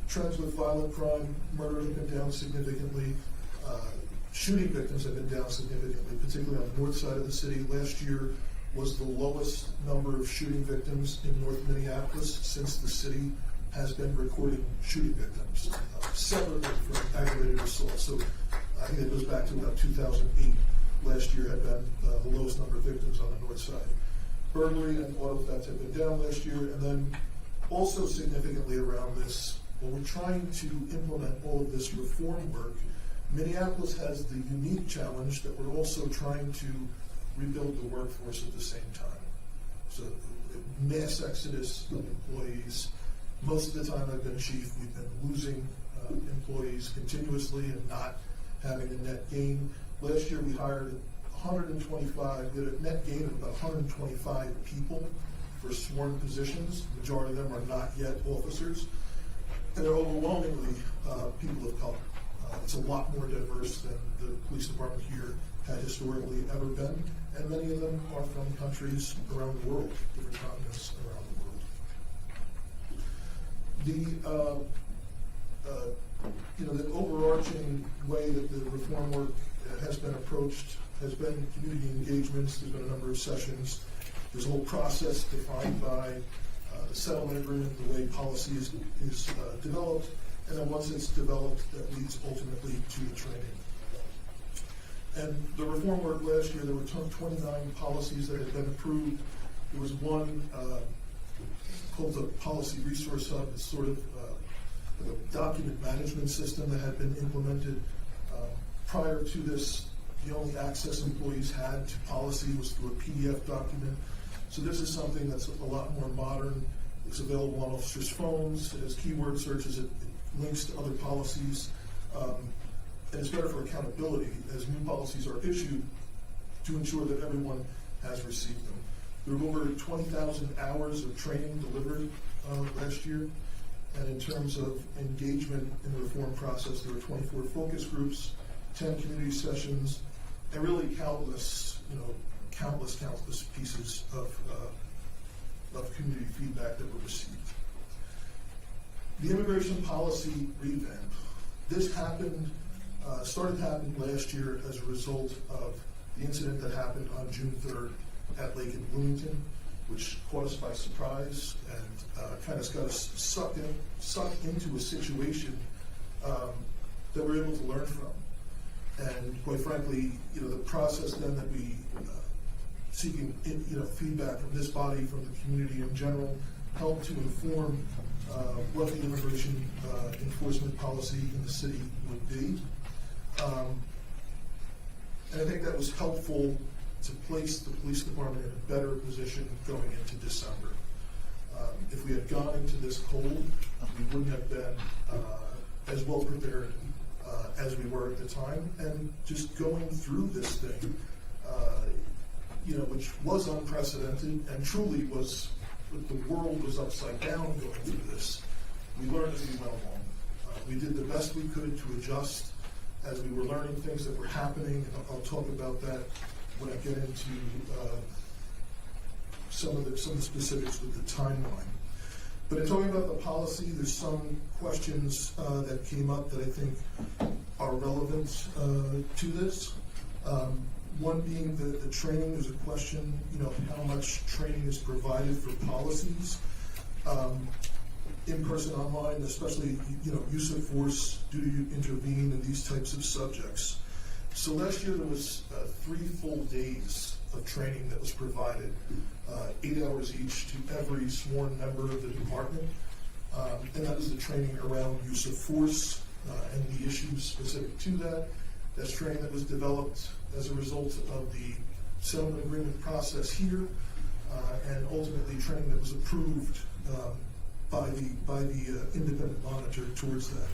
trends with violent crime. Murder have been down significantly. Shooting victims have been down significantly, particularly on the north side of the city. Last year was the lowest number of shooting victims in North Minneapolis since the city has been recording shooting victims, separately from aggravated assault. So I think it goes back to about 2008. Last year had been the lowest number of victims on the north side. Burglary and auto theft have been down last year, and then also significantly around this, when we're trying to implement all of this reform work, Minneapolis has the unique challenge that we're also trying to rebuild the workforce at the same time. So mass exodus of employees. Most of the time I've been chief, we've been losing employees continuously and not having a net gain. Last year we hired 125, we had a net gain of about 125 people for sworn positions. The majority of them are not yet officers. And they're overwhelmingly people of color. It's a lot more diverse than the police department here had historically ever been, and many of them are from countries around the world, different continents around the world. The overarching way that the reform work has been approached has been community engagements. There's been a number of sessions. There's a whole process defined by the settlement agreement, the way policy is developed, and then once it's developed, that leads ultimately to the training. And the reform work last year, there were 29 policies that had been approved. There was one called the Policy Resource Hub. It's sort of a document management system that had been implemented. Prior to this, the only access employees had to policy was through a PDF document. So this is something that's a lot more modern. It's available on officers' phones. It has keyword searches. It links to other policies. And it's better for accountability as new policies are issued to ensure that everyone has received them. There were over 20,000 hours of training delivered last year. And in terms of engagement in the reform process, there were 24 focus groups, 10 community sessions, and really countless pieces of community feedback that were received. The immigration policy revamp. This started happening last year as a result of the incident that happened on June 3rd at Lake in Bloomington, which caught us by surprise and kind of got us sucked into a situation that we're able to learn from. And quite frankly, the process then that we seeking feedback from this body, from the community in general, help to inform what the immigration enforcement policy in the city would be. And I think that was helpful to place the police department in a better position going into December. If we had gone into this cold, we wouldn't have been as well prepared as we were at the time. And just going through this thing, which was unprecedented and truly was, the world was upside down going through this, we learned as we went along. We did the best we could to adjust as we were learning things that were happening. And I'll talk about that when I get into some of the specifics with the timeline. But in talking about the policy, there's some questions that came up that I think are relevant to this. One being the training. There's a question, how much training is provided for policies, in person, online, especially, use of force, duty to intervene, and these types of subjects. So last year there was 3 full days of training that was provided, 8 hours each to every sworn member of the department, and that is the training around use of force and the issues specific to that. That's training that was developed as a result of the settlement agreement process here, and ultimately training that was approved by the independent monitor towards that.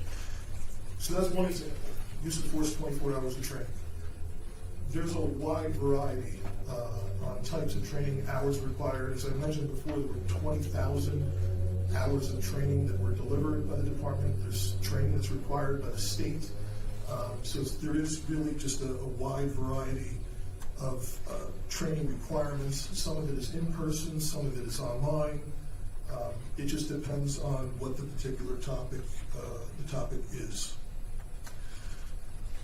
So that's one example. Use of force, 24 hours of training. There's a wide variety on types of training, hours required. As I mentioned before, there were 20,000 hours of training that were delivered by the department. There's training that's required by the state. So there is really just a wide variety of training requirements. Some of it is in person, some of it is online. It just depends on what the particular topic is.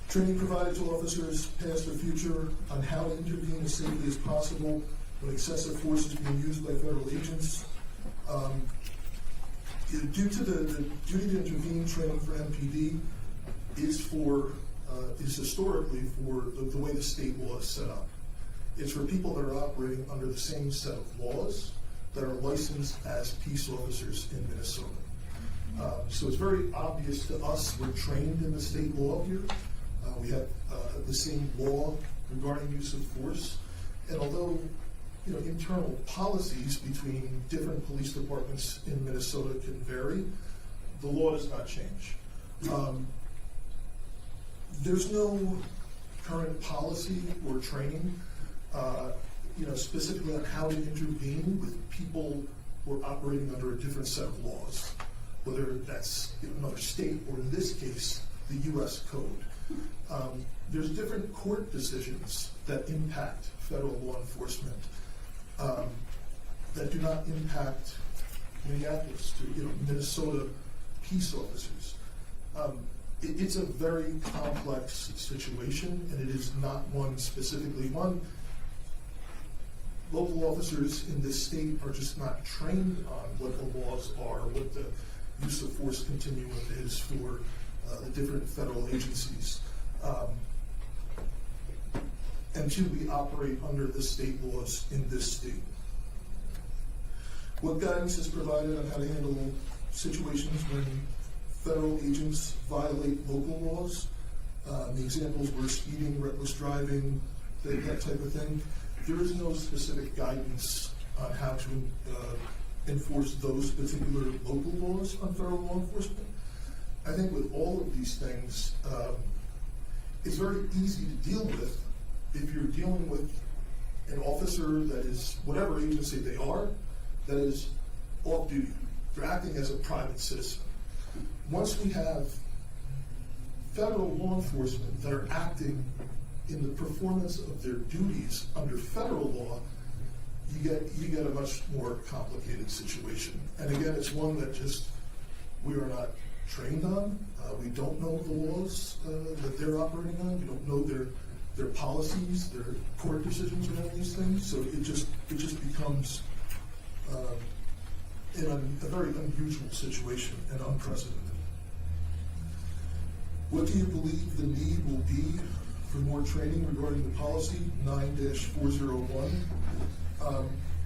Training provided to officers, past or future, on how to intervene as safely as possible when excessive force is being used by federal agents. Due to the duty to intervene training for MPD is historically for the way the state law is set up. It's for people that are operating under the same set of laws that are licensed as peace officers in Minnesota. So it's very obvious to us we're trained in the state law here. We have the same law regarding use of force, and although internal policies between different police departments in Minnesota can vary, the law does not change. There's no current policy or training, specifically on how to intervene with people who are operating under a different set of laws, whether that's another state or, in this case, the U.S. Code. There's different court decisions that impact federal law enforcement that do not impact Minneapolis, Minnesota peace officers. It's a very complex situation, and it is not one specifically. Local officers in this state are just not trained on what the laws are, what the use of force continuum is for the different federal agencies. And 2, we operate under the state laws in this state. What guidance is provided on how to handle situations when federal agents violate local laws? The examples were speeding, reckless driving, that type of thing. There is no specific guidance on how to enforce those particular local laws on federal law enforcement. I think with all of these things, it's very easy to deal with if you're dealing with an officer that is, whatever agency they are, that is off duty. They're acting as a private citizen. Once we have federal law enforcement that are acting in the performance of their duties under federal law, you get a much more complicated situation. And again, it's one that just we are not trained on. We don't know the laws that they're operating on. We don't know their policies, their court decisions around these things. So it just becomes a very unusual situation and unprecedented. What do you believe the need will be for more training regarding the policy 9-401.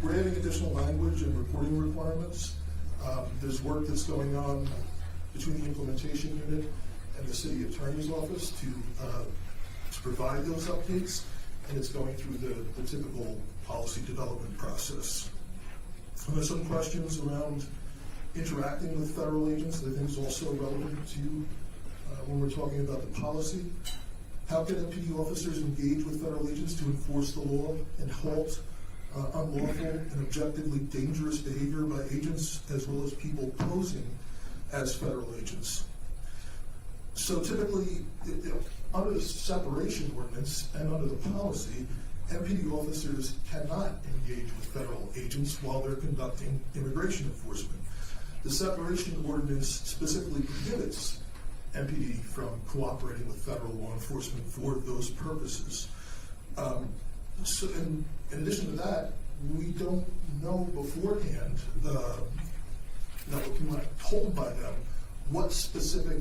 We're adding additional language and reporting requirements. There's work that's going on between the implementation unit and the city attorney's office to provide those updates, and it's going through the typical policy development process. And there's some questions around interacting with federal agents that I think is also relevant to when we're talking about the policy. How can MPD officers engage with federal agents to enforce the law and halt unlawful and objectively dangerous behavior by agents as well as people posing as federal agents? So typically, under the separation ordinance and under the policy, MPD officers cannot engage with federal agents while they're conducting immigration enforcement. The separation ordinance specifically prohibits MPD from cooperating with federal law enforcement for those purposes. So in addition to that, we don't know beforehand, we're not told by them what specific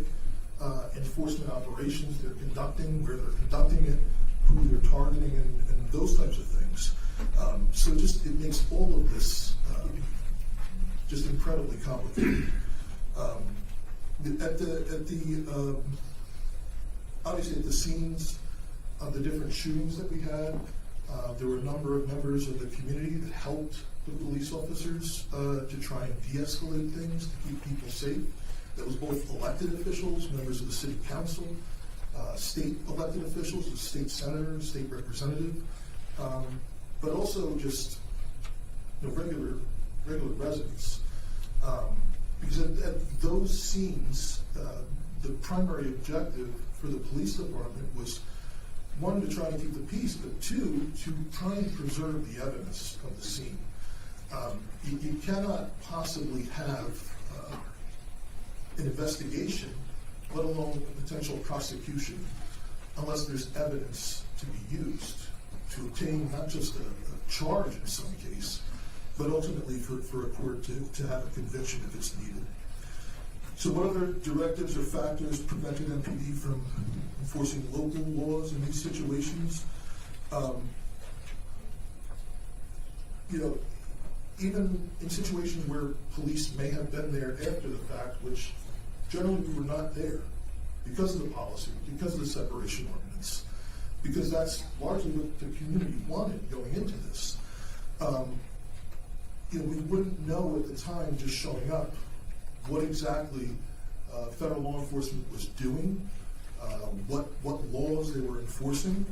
enforcement operations they're conducting, where they're conducting it, who they're targeting, and those types of things. So it makes all of this just incredibly complicated. Obviously at the scenes of the different shootings that we had, there were a number of members of the community that helped the police officers to try and de-escalate things, to keep people safe. That was both elected officials, members of the city council, state elected officials, the state senator, state representative, but also just regular residents. Because at those scenes, the primary objective for the police department was, one, to try and keep the peace, but two, to try and preserve the evidence of the scene. You cannot possibly have an investigation, let alone a potential prosecution, unless there's evidence to be used to obtain not just a charge in some case, but ultimately for a court to have a conviction if it's needed. So what other directives or factors prevented MPD from enforcing local laws in these situations? Even in situations where police may have been there after the fact, which generally we were not there because of the policy, because of the separation ordinance, because that's largely what the community wanted going into this. We wouldn't know at the time, just showing up, what exactly federal law enforcement was doing, what laws they were enforcing,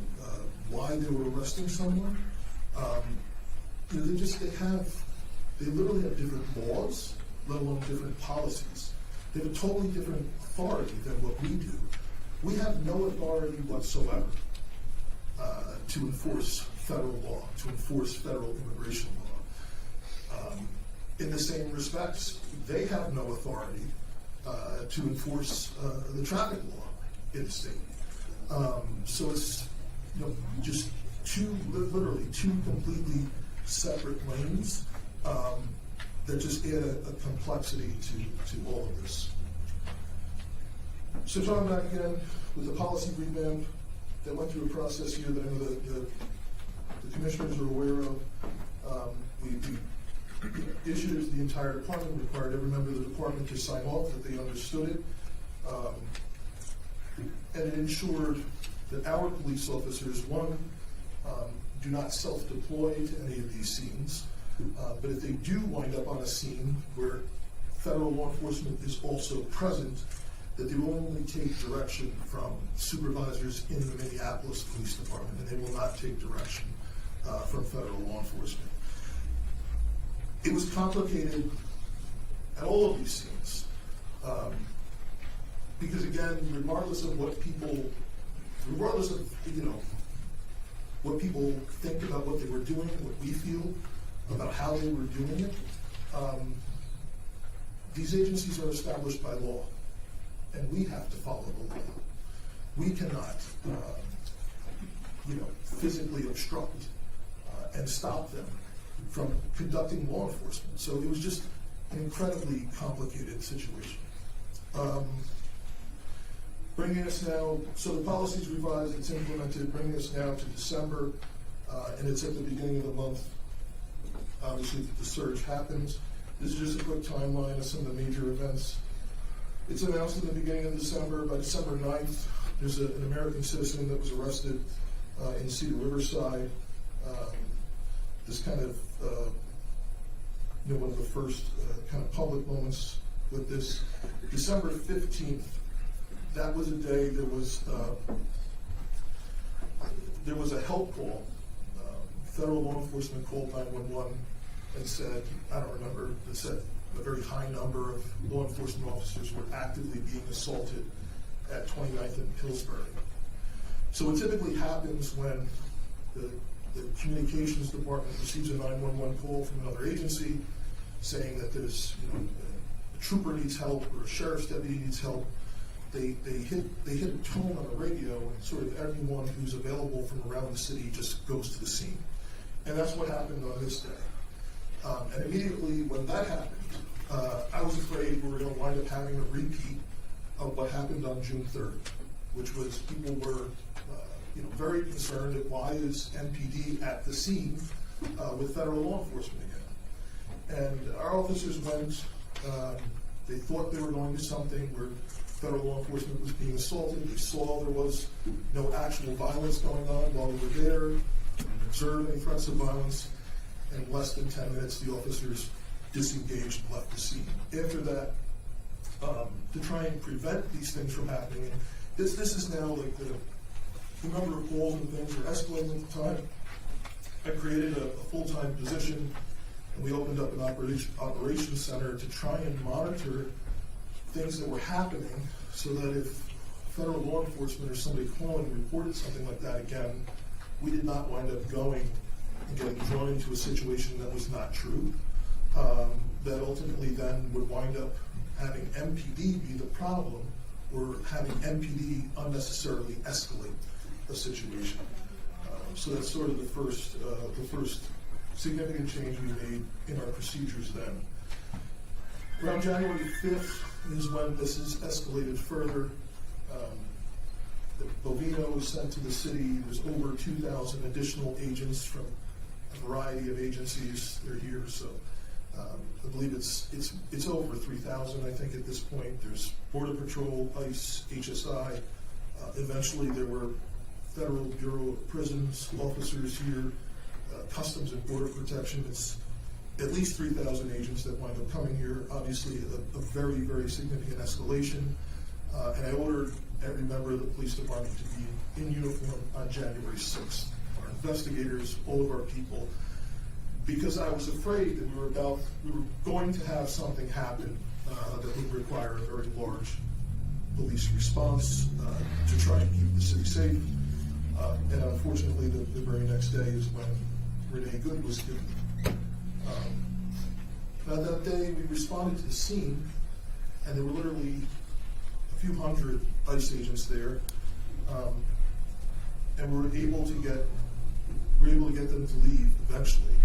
why they were arresting someone. They literally have different laws, let alone different policies. They have a totally different authority than what we do. We have no authority whatsoever to enforce federal law, to enforce federal immigration law. In the same respects, they have no authority to enforce the traffic law in the state. So it's just literally two completely separate lanes that just add a complexity to all of this. So talking back again with the policy revamp that went through a process here that I know the commissioners are aware of. We issued it to the entire department, required every member of the department to sign off that they understood it. And it ensured that our police officers, one, do not self-deploy to any of these scenes, but if they do wind up on a scene where federal law enforcement is also present, that they will only take direction from supervisors in the Minneapolis Police Department, and they will not take direction from federal law enforcement. It was complicated at all of these scenes, because again, regardless of what people think about what they were doing, what we feel about how they were doing it, these agencies are established by law, and we have to follow the law. We cannot, physically obstruct and stop them from conducting law enforcement. So it was just an incredibly complicated situation. Bringing us now, so the policy's revised, it's implemented, bringing us now to December, and it's at the beginning of the month. Obviously, the surge happens. This is just a quick timeline of some of the major events. It's announced in the beginning of December. By December 9th, there's an American citizen that was arrested in Cedar Riverside. This kind of, one of the first kind of public moments with this. December 15th, that was a day there was a help call. Federal law enforcement called 911 and said, I don't remember, it said a very high number of law enforcement officers were actively being assaulted at 29th and Pillsbury. So what typically happens when the communications department receives a 911 call from another agency saying that there's, a trooper needs help or a sheriff's deputy needs help, they hit a tone on the radio, and sort of everyone who's available from around the city just goes to the scene. And that's what happened on this day. And immediately when that happened, I was afraid we were going to wind up having a repeat of what happened on June 3rd, which was people were very concerned at why is MPD at the scene with federal law enforcement again. And our officers went, they thought they were going to something where federal law enforcement was being assaulted. They saw there was no actual violence going on while we were there, didn't observe any threats of violence. In less than 10 minutes, the officers disengaged and left the scene. After that, to try and prevent these things from happening, and this is now like the number of calls and things are escalating at the time. I created a full-time position, and we opened up an operations center to try and monitor things that were happening so that if federal law enforcement or somebody calling reported something like that again, we did not wind up going and getting drawn into a situation that was not true. That ultimately then would wind up having MPD be the problem or having MPD unnecessarily escalate a situation. So that's sort of the first significant change we made in our procedures then. Around January 5th is when this is escalated further. The Bovino was sent to the city. There's over 2,000 additional agents from a variety of agencies. They're here, so I believe it's over 3,000. I think at this point there's Border Patrol, ICE, HSI. Eventually there were Federal Bureau of Prisons officers here, Customs and Border Protection. It's at least 3,000 agents that wind up coming here. Obviously, a very, very significant escalation. And I ordered every member of the police department to be in uniform on January 6th. Our investigators, all of our people, because I was afraid that we were going to have something happen that would require a very large police response to try and keep the city safe. And unfortunately, the very next day is when Renee Good was killed. Now that day, we responded to the scene, and there were literally a few hundred ICE agents there, and we were able to get them to leave eventually,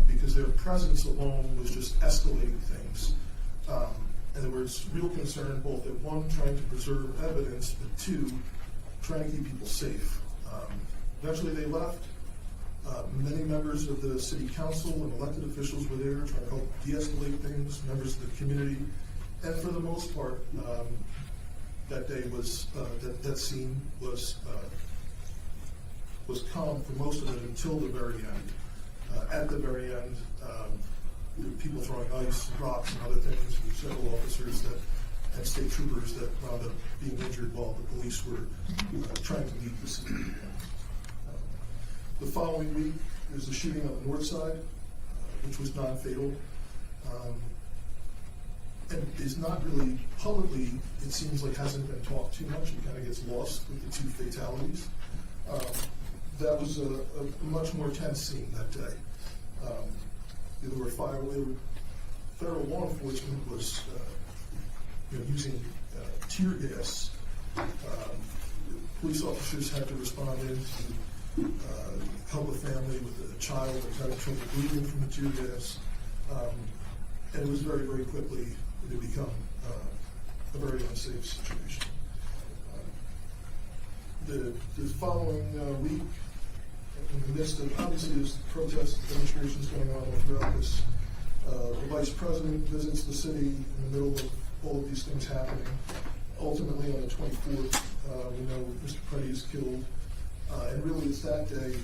because their presence alone was just escalating things. And there was real concern both at one, trying to preserve evidence, but two, trying to keep people safe. Eventually they left. Many members of the city council and elected officials were there trying to help de-escalate things, members of the community. And for the most part, that day was, that scene was calm for most of it until the very end. At the very end, there were people throwing ice, rocks, and other things. There were several officers and state troopers that wound up being injured while the police were trying to leave the city. The following week, there was the shooting on the north side, which was non-fatal. And is not really publicly, it seems like hasn't been talked too much. It kind of gets lost with the two fatalities. That was a much more tense scene that day. There were federal law enforcement was using tear gas. Police officers had to respond in to help a family with a child that was having trouble breathing from the tear gas. And it was very, very quickly, it had become a very unsafe situation. The following week, in the midst of, obviously, there's protests, demonstrations going on all throughout this. The Vice President visits the city in the middle of all of these things happening. Ultimately, on the 24th, we know Mr. Petty is killed. And really, it's that day.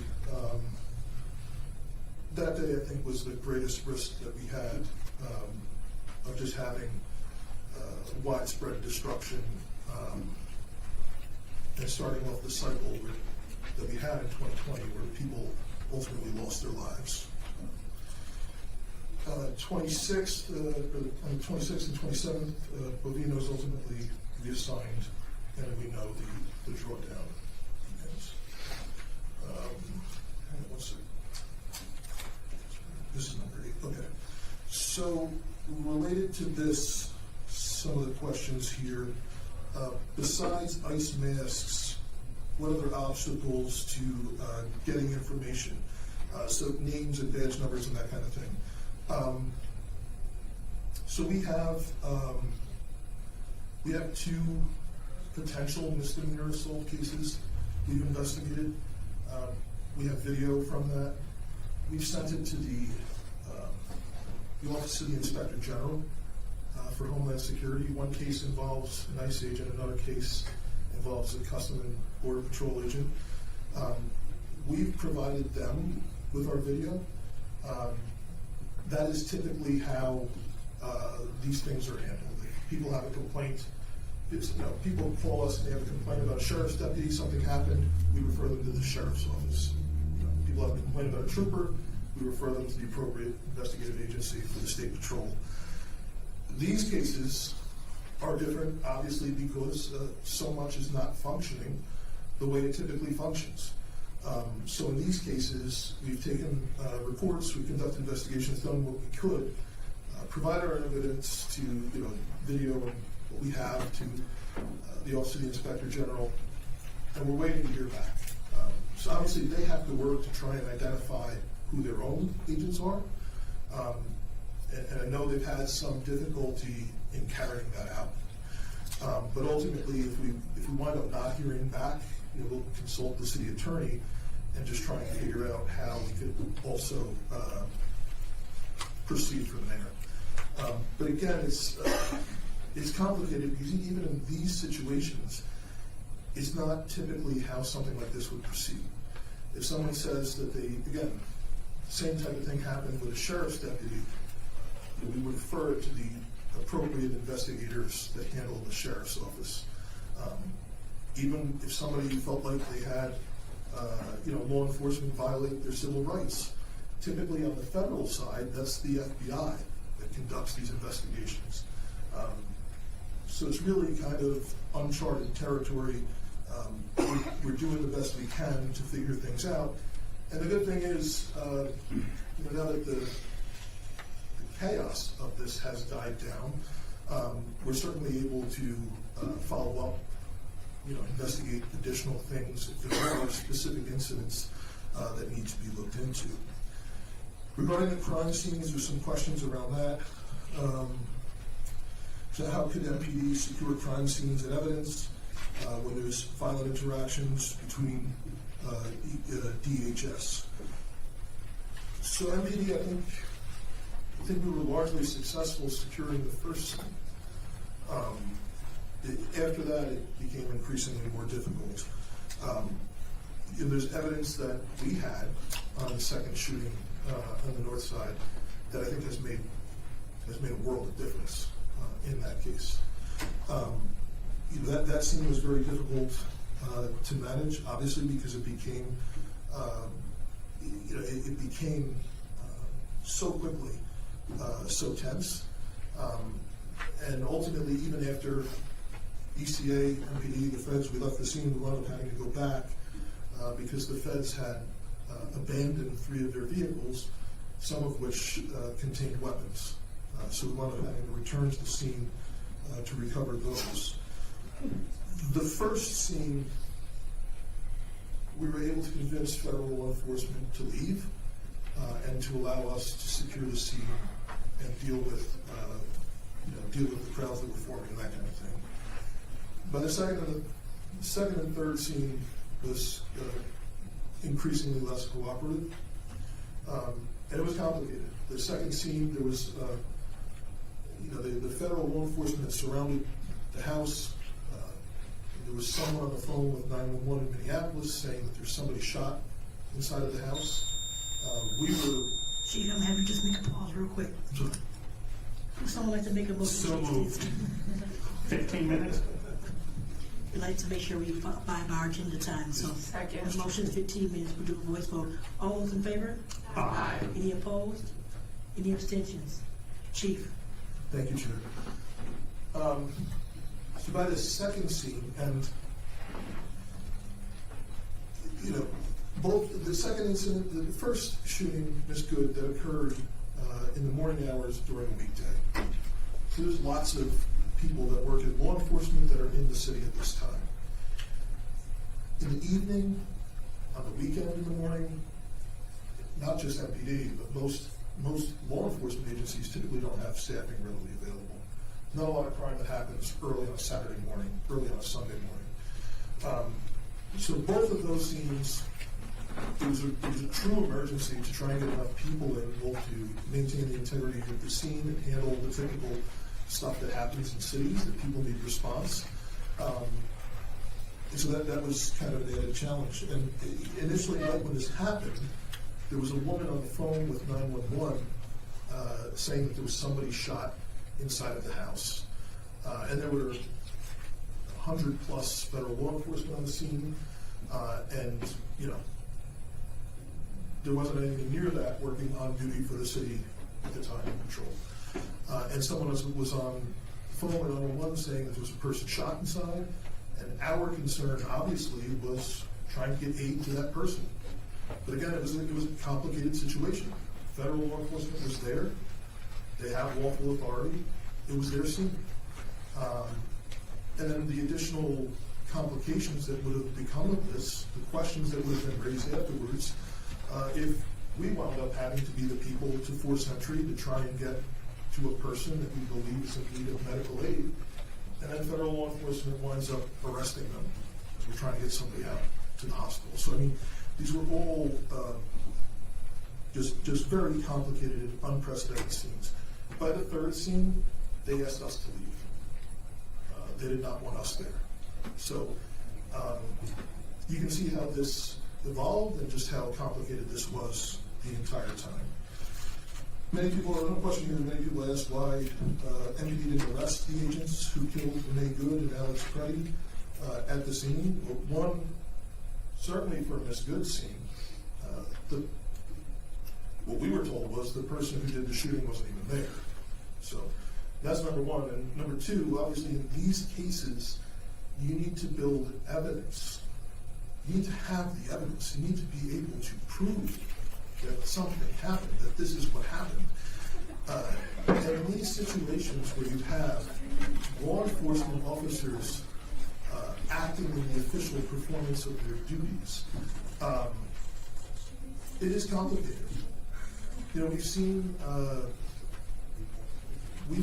That day, I think, was the greatest risk that we had of just having widespread destruction and starting off the cycle that we had in 2020, where people ultimately lost their lives. 26th, on the 26th and 27th, Bovino is ultimately reassigned, and we know the drawdown begins. Hang on one second. This is number 8. Okay. So, related to this, some of the questions here. Besides ice masks, what other obstacles to getting information? So names and badge numbers and that kind of thing. So we have 2 potential misdemeanor assault cases we've investigated. We have video from that. We've sent it to the Office of the Inspector General for Homeland Security. One case involves an ICE agent, another case involves a Customs and Border Patrol agent. We've provided them with our video. That is typically how these things are handled. If people have a complaint, people call us and they have a complaint about a sheriff's deputy, something happened, we refer them to the sheriff's office. People have a complaint about a trooper, we refer them to the appropriate investigative agency for the state patrol. These cases are different, obviously, because so much is not functioning the way it typically functions. So in these cases, we've taken reports, we've conducted investigations, done what we could, provide our evidence to video and what we have to the Office of the Inspector General, and we're waiting to hear back. So obviously, they have to work to try and identify who their own agents are. And I know they've had some difficulty in carrying that out. But ultimately, if we wind up not hearing back, we'll consult the city attorney and just try and figure out how we could also proceed from there. But again, it's complicated because even in these situations, it's not typically how something like this would proceed. If someone says that again, same type of thing happened with a sheriff's deputy, we would refer it to the appropriate investigators that handle the sheriff's office. Even if somebody felt like they had, law enforcement violate their civil rights, typically on the federal side, that's the FBI that conducts these investigations. So it's really kind of uncharted territory. We're doing the best we can to figure things out. And the good thing is, now that the chaos of this has died down, we're certainly able to follow up, investigate additional things if there are specific incidents that need to be looked into. Regarding the crime scenes, there's some questions around that. So how could MPD secure crime scenes and evidence when there's violent interactions between DHS? So MPD, I think we were largely successful securing the first scene. After that, it became increasingly more difficult. There's evidence that we had on the second shooting on the north side that I think has made a world of difference in that case. That scene was very difficult to manage, obviously, because it became so quickly so tense, and ultimately, even after ECA, MPD, the feds, we left the scene, we wound up having to go back because the feds had abandoned 3 of their vehicles, some of which contained weapons. So we wound up having to return to the scene to recover those. The first scene, we were able to convince federal law enforcement to leave and to allow us to secure the scene and deal with the crowds that were forming and that kind of thing. By the second and Second and third scene was increasingly less cooperative, and it was complicated. The second scene, there was, the federal law enforcement had surrounded the house. There was someone on the phone with 911 in Minneapolis saying that there's somebody shot inside of the house. Chief, I'm having to just make a pause real quick. Would someone like to make a motion? So moved. 15 minutes? We'd like to make sure we abide by our agenda time, so. Second. The motion is 15 minutes, we'll do a voice vote. All those in favor? Aye. Any opposed? Any abstentions? Chief? Thank you, Chair. So by the second scene, and both the second incident, the first shooting, Ms. Good, that occurred in the morning hours during a weekday. So there's lots of people that work in law enforcement that are in the city at this time. In the evening, on the weekend in the morning, not just MPD, but most law enforcement agencies typically don't have staffing readily available. Not a lot of crime that happens early on a Saturday morning, early on a Sunday morning. So both of those scenes, it was a true emergency to try and get enough people in, both to maintain the integrity of the scene and handle the typical stuff that happens in cities that people need response. So that was kind of an added challenge. And initially, right when this happened, there was a woman on the phone with 911 saying that there was somebody shot inside of the house. And there were 100+ federal law enforcement on the scene, and there wasn't anything near that working on duty for the city at the time in patrol. And someone was on the phone with 911 saying that there was a person shot inside, and our concern obviously was trying to get aid to that person. But again, it was a complicated situation. Federal law enforcement was there. They have lawful authority. It was their scene. And then the additional complications that would have become of this, the questions that would have been raised afterwards, if we wound up having to be the people to force entry to try and get to a person that we believe is in need of medical aid, and then federal law enforcement winds up arresting them as we're trying to get somebody out to the hospital. So, I mean, these were all just very complicated and unprecedented scenes. By the third scene, they asked us to leave. They did not want us there. So you can see how this evolved and just how complicated this was the entire time. Many people, no question here, many people ask why MPD didn't arrest the agents who killed Renee Good and Alex Preddy at the scene. Well, one, certainly for Ms. Good's scene, what we were told was the person who did the shooting wasn't even there. So that's number one. And number two, obviously in these cases, you need to build evidence. You need to have the evidence. You need to be able to prove that something happened, that this is what happened. And in these situations where you have law enforcement officers acting in the official performance of their duties, it is complicated. We've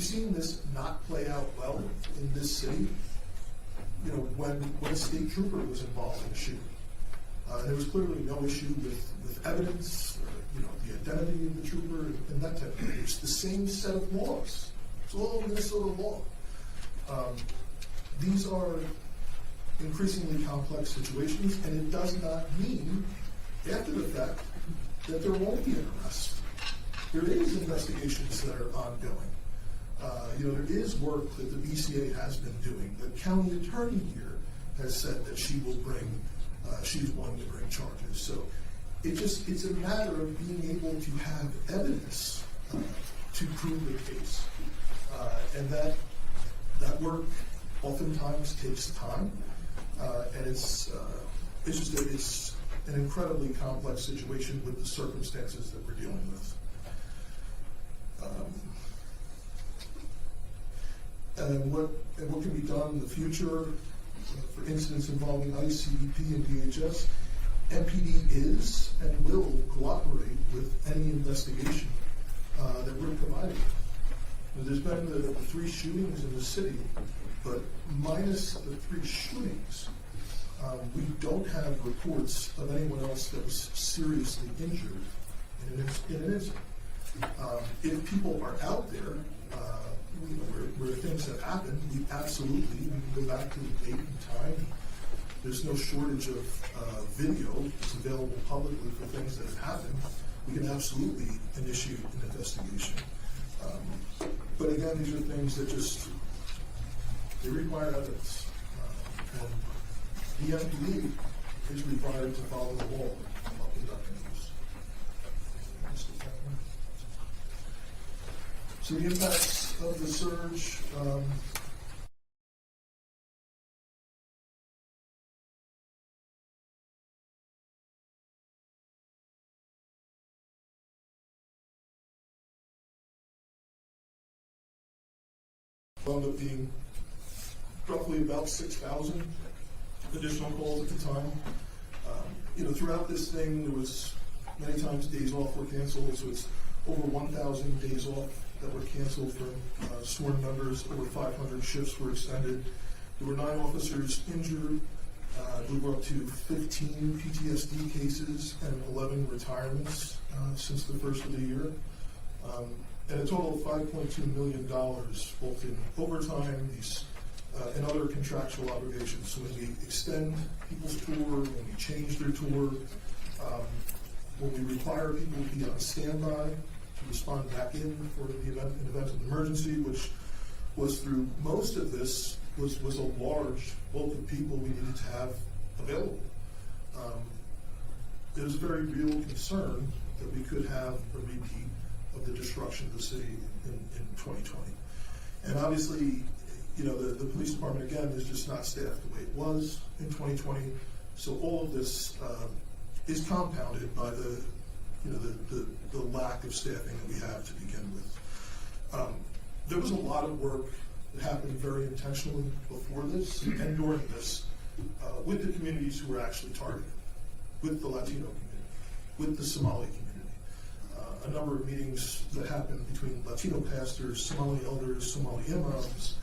seen this not play out well in this city. When a state trooper was involved in a shooting, there was clearly no issue with evidence, or, the identity of the trooper, and that type of thing. It's the same set of laws. It's all Minnesota law. These are increasingly complex situations, and it does not mean, after the fact, that there won't be an arrest. There is investigations that are ongoing. There is work that the BCA has been doing. The county attorney here has said that she will bring, she's willing to bring charges. So it's a matter of being able to have evidence to prove the case. And that work oftentimes takes time. And it's an incredibly complex situation with the circumstances that we're dealing with. And what can be done in the future for incidents involving ICE, CBP, and DHS? MPD is and will cooperate with any investigation that we're providing. There's been the 3 shootings in the city, but minus the 3 shootings, We don't have reports of anyone else that was seriously injured in an incident. If people are out there, where things have happened, we can go back to the date and time. There's no shortage of video that's available publicly for things that have happened. We can absolutely initiate an investigation. But again, these are things that they require evidence. And the MPD is required to follow the law of conducting these. So the impacts of the surge, wound up being roughly about 6,000 additional calls at the time. Throughout this thing, there was many times days off were canceled, so it's over 1,000 days off that were canceled for sworn members. Over 500 shifts were extended. There were 9 officers injured. We were up to 15 PTSD cases and 11 retirements since the first of the year. And a total of $5.2 million, both in overtime and other contractual obligations. So when we extend people's tour, when we change their tour, when we require people to be on standby to respond back in for the event of emergency, which was through most of this was a large bulk of people we needed to have available. It was a very real concern that we could have a repeat of the destruction of the city in 2020. And obviously, the police department, again, is just not staffed the way it was in 2020. So all of this is compounded by the lack of staffing that we have to begin with. There was a lot of work that happened very intentionally before this and during this with the communities who were actually targeted, with the Latino community, with the Somali community. A number of meetings that happened between Latino pastors, Somali elders, Somali imams.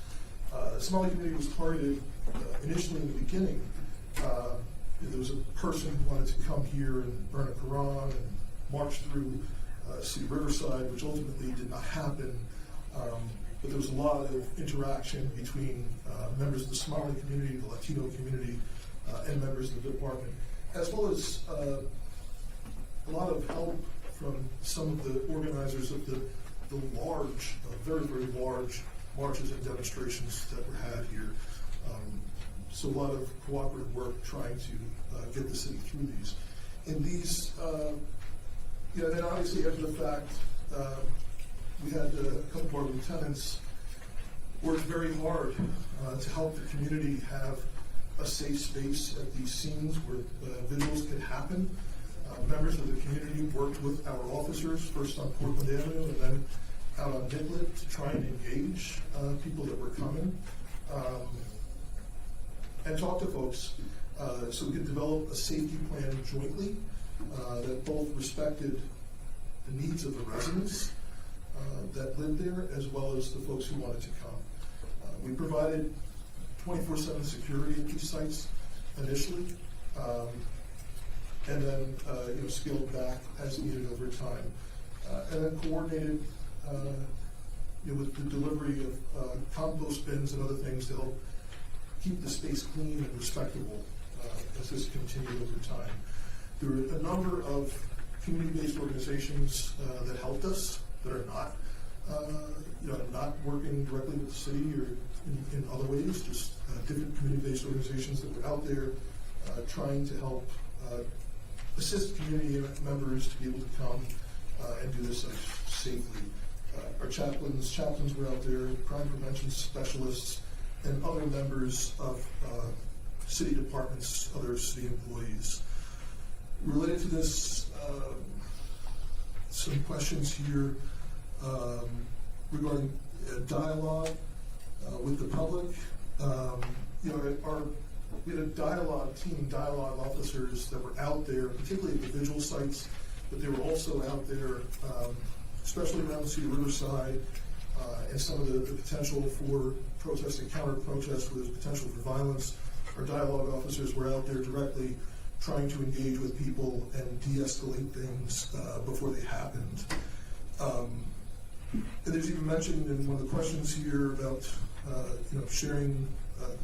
The Somali community was targeted initially in the beginning. There was a person who wanted to come here and burn a Quran and march through City Riverside, which ultimately did not happen. But there was a lot of interaction between members of the Somali community, the Latino community, and members of the department, as well as a lot of help from some of the organizers of the large, very, very large marches and demonstrations that were had here. So a lot of cooperative work trying to get the city through these. And these, then obviously after the fact, we had a couple of our lieutenants work very hard to help the community have a safe space at these scenes where visuals could happen. Members of the community worked with our officers, first on Portland Avenue and then out on Nicollet, to try and engage people that were coming and talk to folks so we could develop a safety plan jointly that both respected the needs of the residents that lived there as well as the folks who wanted to come. We provided 24/7 security at these sites initially, and then scaled back as needed over time, and then coordinated with the delivery of compost bins and other things to help keep the space clean and respectable as this continued over time. There were a number of community-based organizations that helped us that are not working directly with the city or in other ways, just different community-based organizations that were out there trying to help assist community members to be able to come and do this safely. Our chaplains were out there, crime prevention specialists, and other members of city departments, other city employees. Related to this, some questions here regarding dialogue with the public. We had a dialogue officers that were out there, particularly at the visual sites, but they were also out there, especially around City Riverside, and some of the potential for protest and counter-protest where there's potential for violence. our dialogue officers were out there directly trying to engage with people and de-escalate things before they happened. And there's even mentioned in one of the questions here about sharing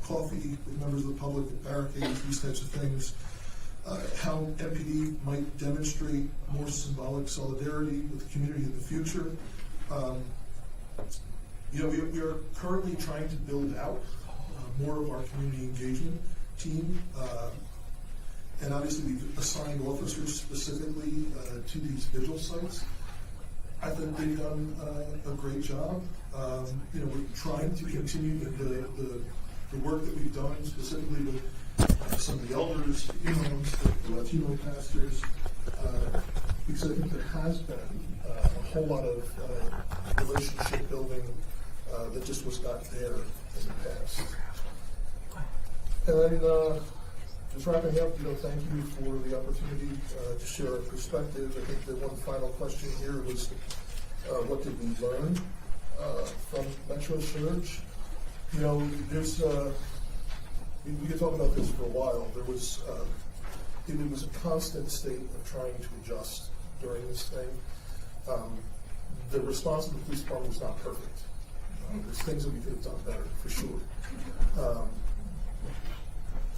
coffee with members of the public at barricades, these types of things. How MPD might demonstrate more symbolic solidarity with the community in the future. We are currently trying to build out more of our community engagement team. And obviously we've assigned officers specifically to these vigil sites. I think they've done a great job. We're trying to continue the work that we've done specifically with some of the elders, imams, the Latino pastors, because I think there has been a whole lot of relationship building that just was not there in the past. And then just wrapping up, thank you for the opportunity to share our perspective. I think the one final question here was, what did we learn from Metro Surge? There's we could talk about this for a while. There was it was a constant state of trying to adjust during this thing. The response of the police department was not perfect. There's things that we could have done better, for sure.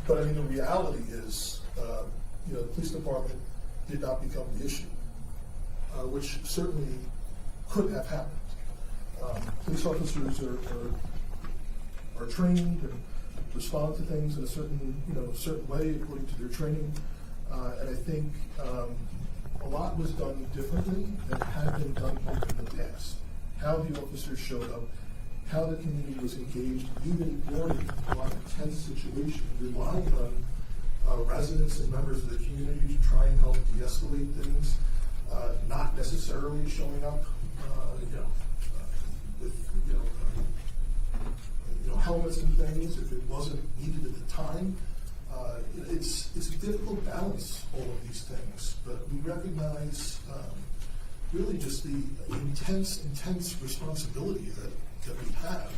But I mean, the reality is, the police department did not become the issue, which certainly could have happened. Police officers are trained and respond to things in a certain way according to their training, and I think a lot was done differently than had been done in the past. How the officers showed up, how the community was engaged, even during a lot of tense situations, relying on residents and members of the community to try and help de-escalate things, not necessarily showing up, with helmets and things if it wasn't needed at the time. It's a difficult balance, all of these things, but we recognize really just the intense responsibility that we have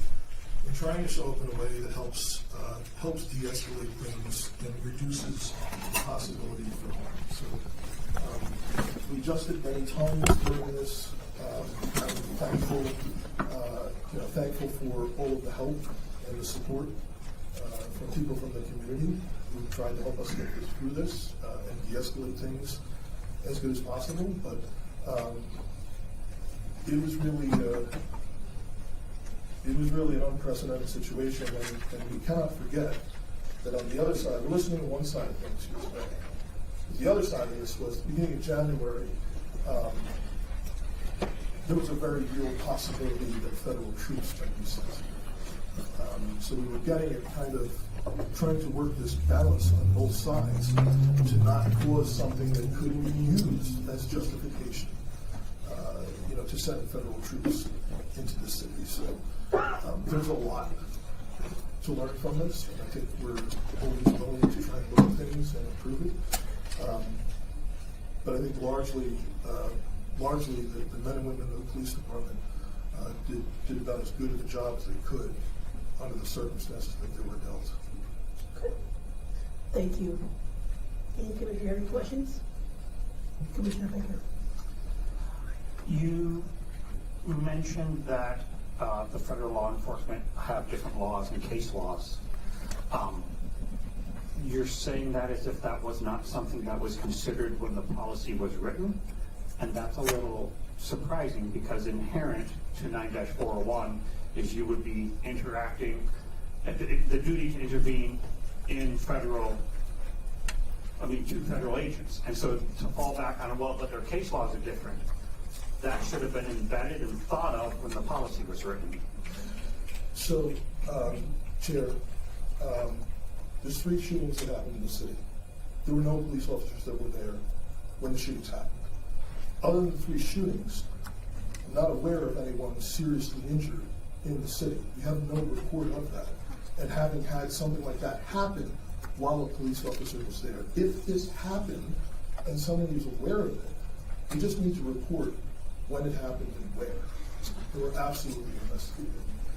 in trying to show up in a way that helps de-escalate things and reduces the possibility for harm. So we adjusted many times during this. I'm thankful for all of the help and the support from people from the community who tried to help us get through this and de-escalate things as good as possible. But it was really an unprecedented situation, and we cannot forget that on the other side, we're listening to one side of things here today. The other side of this was, beginning of January, there was a very real possibility that federal troops might be sent. So we were getting it kind of trying to work this balance on both sides to not cause something that could be used as justification, to send federal troops into the city. So there's a lot to learn from this, and I think we're always willing to try and look at things and improve it. But I think largely the men and women of the police department did about as good of a job as they could under the circumstances that they were dealt. Okay. Thank you. Any commissioner have any questions? Commissioner Baker. You mentioned that the federal law enforcement have different laws and case laws. You're saying that as if that was not something that was considered when the policy was written, and that's a little surprising because inherent to 9-401 is you would be interacting, the duty to intervene in two federal agents. And so to fall back on, well, but their case laws are different, that should have been embedded and thought of when the policy was written. So, Chair, there's 3 shootings that happened in the city. There were no police officers that were there when the shootings happened. Other than the 3 shootings, I'm not aware of anyone seriously injured in the city. We have no report of that. And having had something like that happen while a police officer was there, if this happened and someone is aware of it, we just need to report when it happened and where. They were absolutely investigated.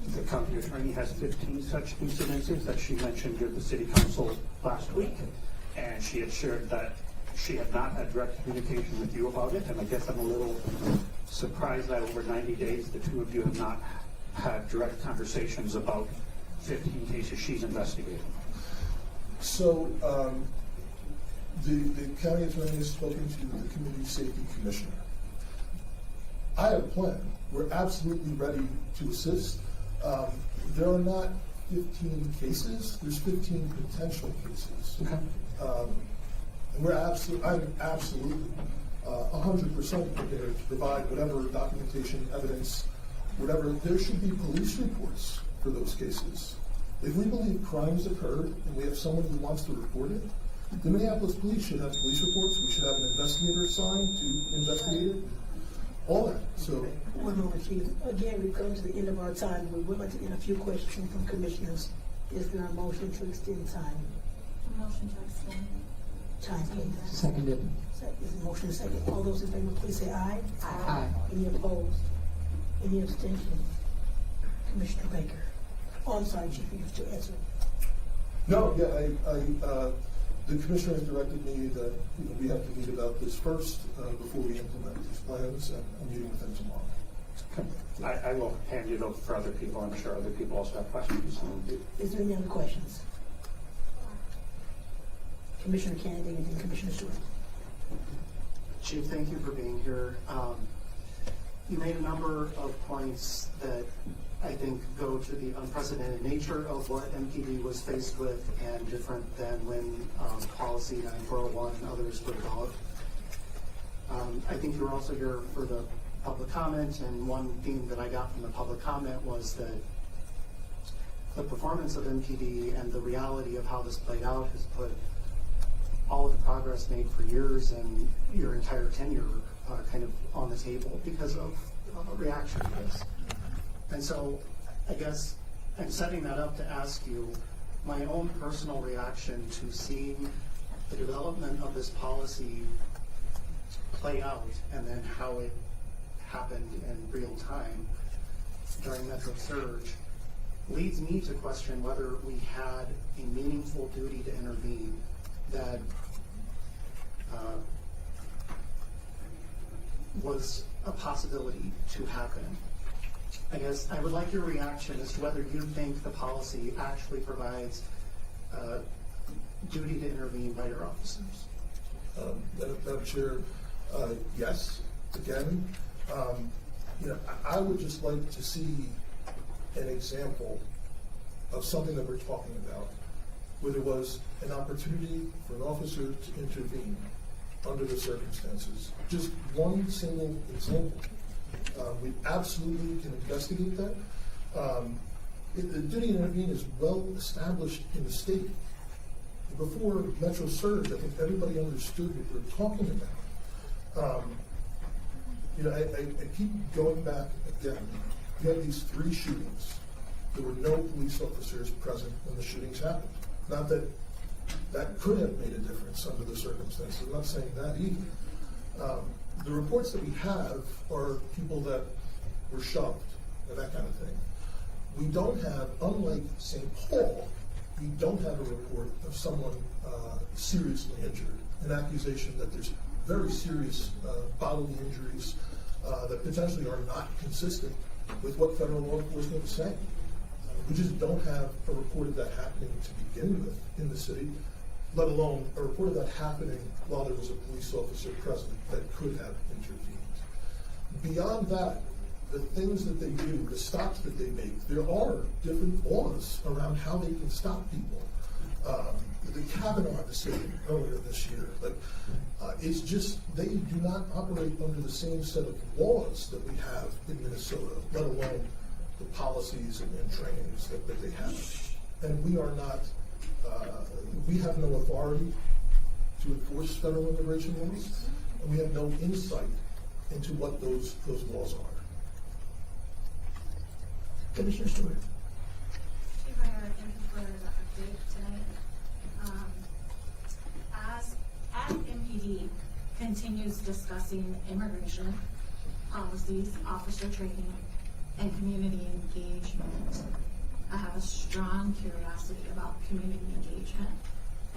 The county attorney has 15 such incidences that she mentioned with the city council last week, and she had shared that she had not had direct communication with you about it, and I guess I'm a little surprised that over 90 days, the two of you have not had direct conversations about 15 cases she's investigating. So, the county attorney has spoken to the community safety commissioner. I have a plan. We're absolutely ready to assist. There are not 15 cases, there's 15 potential cases. Okay. And I'm absolutely 100% prepared to provide whatever documentation, evidence, whatever. There should be police reports for those cases. If we believe crimes occurred and we have someone who wants to report it, the Minneapolis Police should have police reports. We should have an investigator assigned to investigate it. All that. So. One moment, Chief. Again, we've come to the end of our time. We would like to get a few questions from commissioners. Is there a motion to extend time? Motion to extend. Time, please. Seconded. Is the motion second? All those in favor, please say aye. Aye. Any opposed? Any abstention? Commissioner Baker. Oh, I'm sorry, Chief, you have to answer. No, yeah, the commissioner has directed me that we have to meet about this first before we implement these plans, and I'm meeting with him tomorrow. Okay. I will hand it over for other people. I'm sure other people also have questions. Is there any other questions? Commissioner Kennedy and then Commissioner Stewart. Chief, thank you for being here. You made a number of points that I think go to the unprecedented nature of what MPD was faced with and different than when policy 9401 and others were developed. I think you were also here for the public comment, and one theme that I got from the public comment was that the performance of MPD and the reality of how this played out has put all of the progress made for years and your entire tenure kind of on the table because of reaction to this. And so I guess I'm setting that up to ask you my own personal reaction to seeing the development of this policy play out and then how it happened in real time during Metro Surge leads me to question whether we had a meaningful duty to intervene that was a possibility to happen. I guess I would like your reaction as to whether you think the policy actually provides duty to intervene by your officers. Madam Chair, yes. Again, I would just like to see an example of something that we're talking about, where there was an opportunity for an officer to intervene under the circumstances. Just one single example. We absolutely can investigate that. The duty to intervene is well established in the state. Before Metro Surge, I think everybody understood what we're talking about. I keep going back again. You had these 3 shootings. There were no police officers present when the shootings happened. Not that that could have made a difference under the circumstances. I'm not saying that either. The reports that we have are people that were shoved and that kind of thing. We don't have, unlike St. Paul, we don't have a report of someone seriously injured, an accusation that there's very serious bodily injuries that potentially are not consistent with what federal law enforcement is saying. We just don't have a report of that happening to begin with in the city, let alone a report of that happening while there was a police officer present that could have intervened. Beyond that, the things that they do, the stops that they make, there are different laws around how they can stop people. The Kavanaugh decision earlier this year, it's just they do not operate under the same set of laws that we have in Minnesota, let alone the policies and trainings that they have. And we are not, we have no authority to enforce federal immigration laws, and we have no insight into what those laws are. Commissioner Stewart. Chief, I thank you for the update tonight. As MPD continues discussing immigration policies, officer training, and community engagement. I have a strong curiosity about community engagement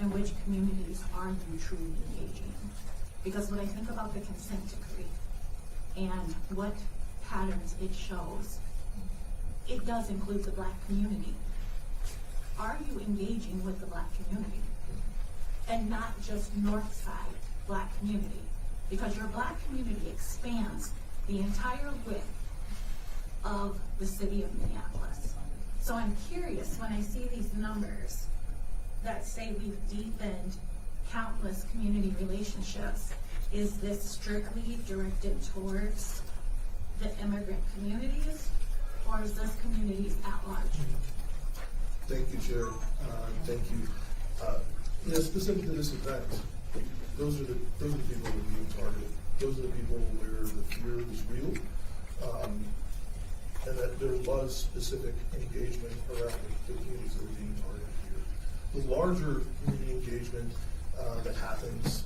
and which communities are you truly engaging. Because when I think about the consent decree and what patterns it shows, it does include the Black community. Are you engaging with the Black community? And not just North Side Black community? Because your Black community expands the entire width of the city of Minneapolis. So I'm curious when I see these numbers that say we've deepened countless community relationships, is this strictly directed towards the immigrant communities, or is this communities at large? Thank you, Chair. Thank you. Specific to this event, those are the people that are being targeted. Those are the people where the fear was real, and that there was specific engagement around the communities that were being targeted here. The larger community engagement that happens,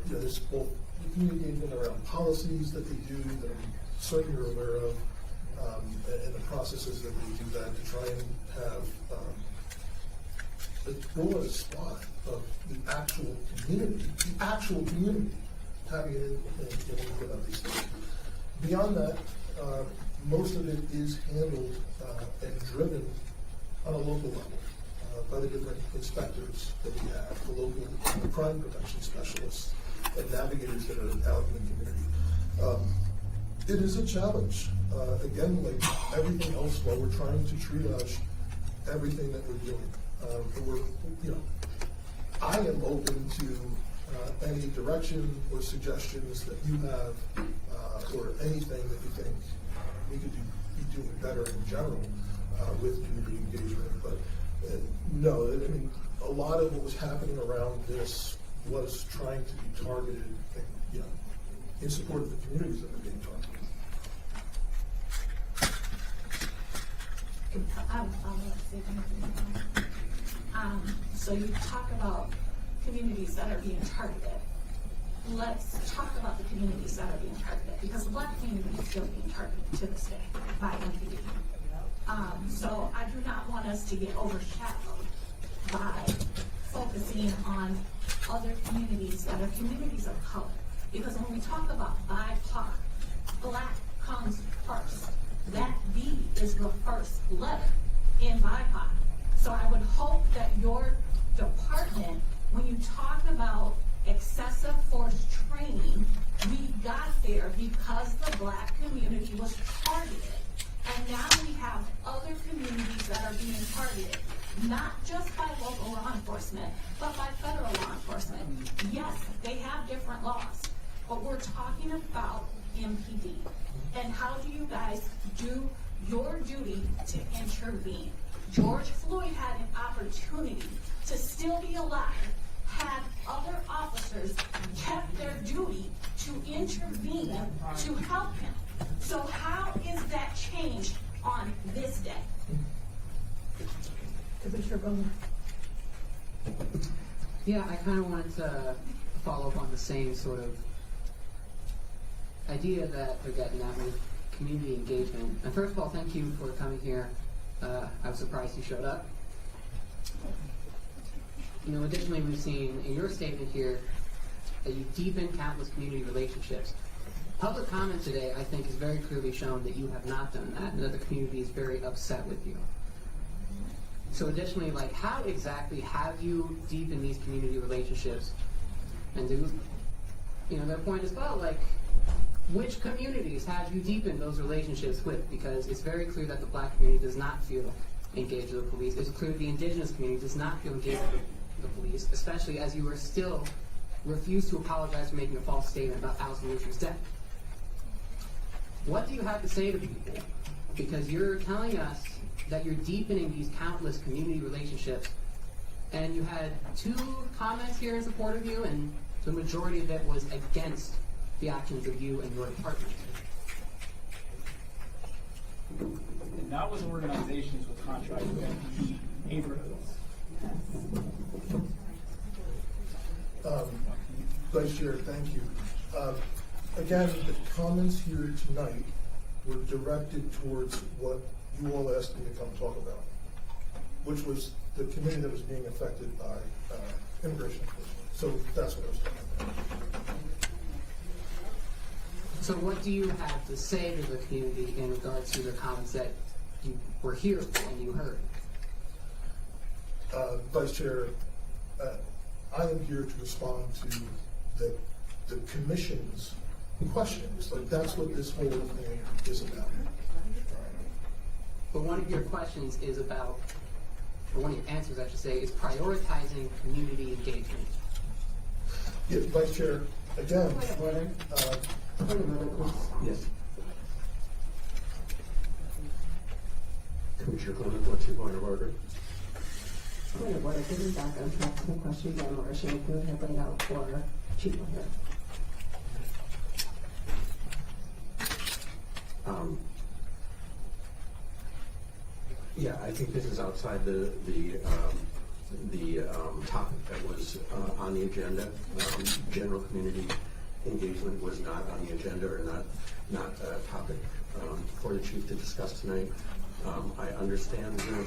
there's both the community engagement around policies that they do that I'm certain you're aware of, and the processes that they do that to try and have a broad swath of the actual community having an input on these things. Beyond that, most of it is handled and driven on a local level by the different inspectors that we have, the local crime prevention specialists and navigators that are out in the community. It is a challenge. Again, like everything else, while we're trying to triage everything that we're doing, I am open to any direction or suggestions that you have, or anything that you think we could be doing better in general with community engagement. But no, I mean, a lot of what was happening around this was trying to be targeted, in support of the communities that are being targeted. So you talk about communities that are being targeted. Let's talk about the communities that are being targeted, because the Black community is still being targeted to this day by MPD. So I do not want us to get overshadowed by focusing on other communities that are communities of color. Because when we talk about BIPOC, Black comes first. That B is the first letter in BIPOC. So I would hope that your department, when you talk about excessive force training, we got there because the Black community was targeted. And now we have other communities that are being targeted, not just by local law enforcement, but by federal law enforcement. Yes, they have different laws, but we're talking about MPD. And how do you guys do your duty to intervene? George Floyd had an opportunity to still be alive had other officers kept their duty to intervene to help him. So how is that changed on this day? Commissioner Bowman. Yeah, I kind of wanted to follow up on the same sort of idea that they're getting at with community engagement. And first of all, thank you for coming here. I was surprised you showed up. Additionally, we've seen in your statement here that you deepen countless community relationships. Public comment today, I think, has very clearly shown that you have not done that and that the community is very upset with you. So additionally, how exactly have you deepened these community relationships? And their point as well, which communities have you deepened those relationships with? Because it's very clear that the Black community does not feel engaged with the police. It's clear the indigenous community does not feel engaged with the police, especially as you are still refuse to apologize for making a false statement about Allison Lucian's death. What do you have to say to people? Because you're telling us that you're deepening these countless community relationships, and you had 2 comments here in support of you, and the majority of it was against the actions of you and your department. And not with organizations with contracts with MPD neighborhoods. Vice Chair, thank you. Again, the comments here tonight were directed towards what you all asked me to come talk about, which was the community that was being affected by immigration enforcement. So that's what I was talking about. So what do you have to say to the community in regards to the comments that you were here and you heard? Vice Chair, I am here to respond to the commission's questions. Like, that's what this whole thing is about. But one of your questions is about, or one of your answers, I should say, is prioritizing community engagement. Yeah, Vice Chair, again. Yes. Commissioner Clement, what's your point of order? Point of order, getting back on track to the question that Laura Shanfield had laid out for Chief O'Hara. Yeah, I think this is outside the topic that was on the agenda. General community engagement was not on the agenda, or not a topic for the chief to discuss tonight. I understand your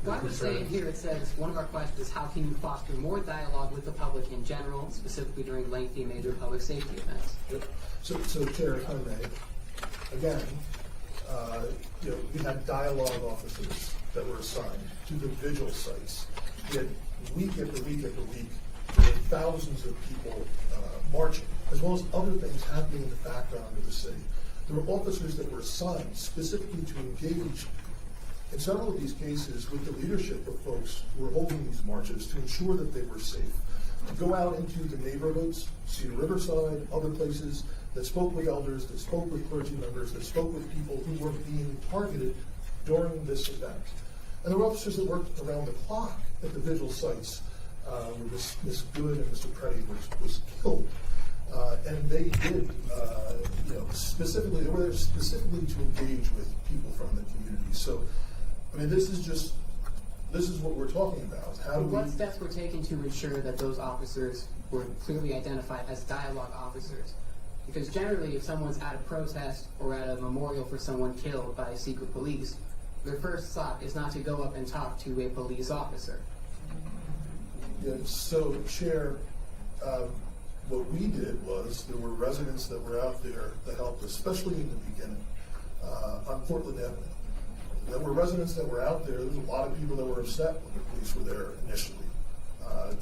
Well, I would say here it says, one of our questions is how can you foster more dialogue with the public in general, specifically during lengthy major public safety events? Yep. So Chair, if I may, again, we had dialogue officers that were assigned to the vigil sites. We had week after week after week, there were thousands of people marching, as well as other things happening in the background of the city. There were officers that were assigned specifically to engage in several of these cases with the leadership of folks who were holding these marches to ensure that they were safe. To go out into the neighborhoods, Cedar Riverside, other places, that spoke with elders, that spoke with clergy members, that spoke with people who were being targeted during this event. And there were officers that worked around the clock at the vigil sites where Miss Good and Mr. Preddy was killed. And they did, specifically, they were there specifically to engage with people from the community. So, I mean, this is what we're talking about. How do What we... steps were taken to ensure that those officers were clearly identified as dialogue officers? Because generally, if someone's at a protest or at a memorial for someone killed by secret police, their first thought is not to go up and talk to a police officer. Yeah, so, Chair, what we did was there were residents that were out there that helped, especially in the beginning, on Portland Avenue. There were residents that were out there. There was a lot of people that were upset when the police were there initially,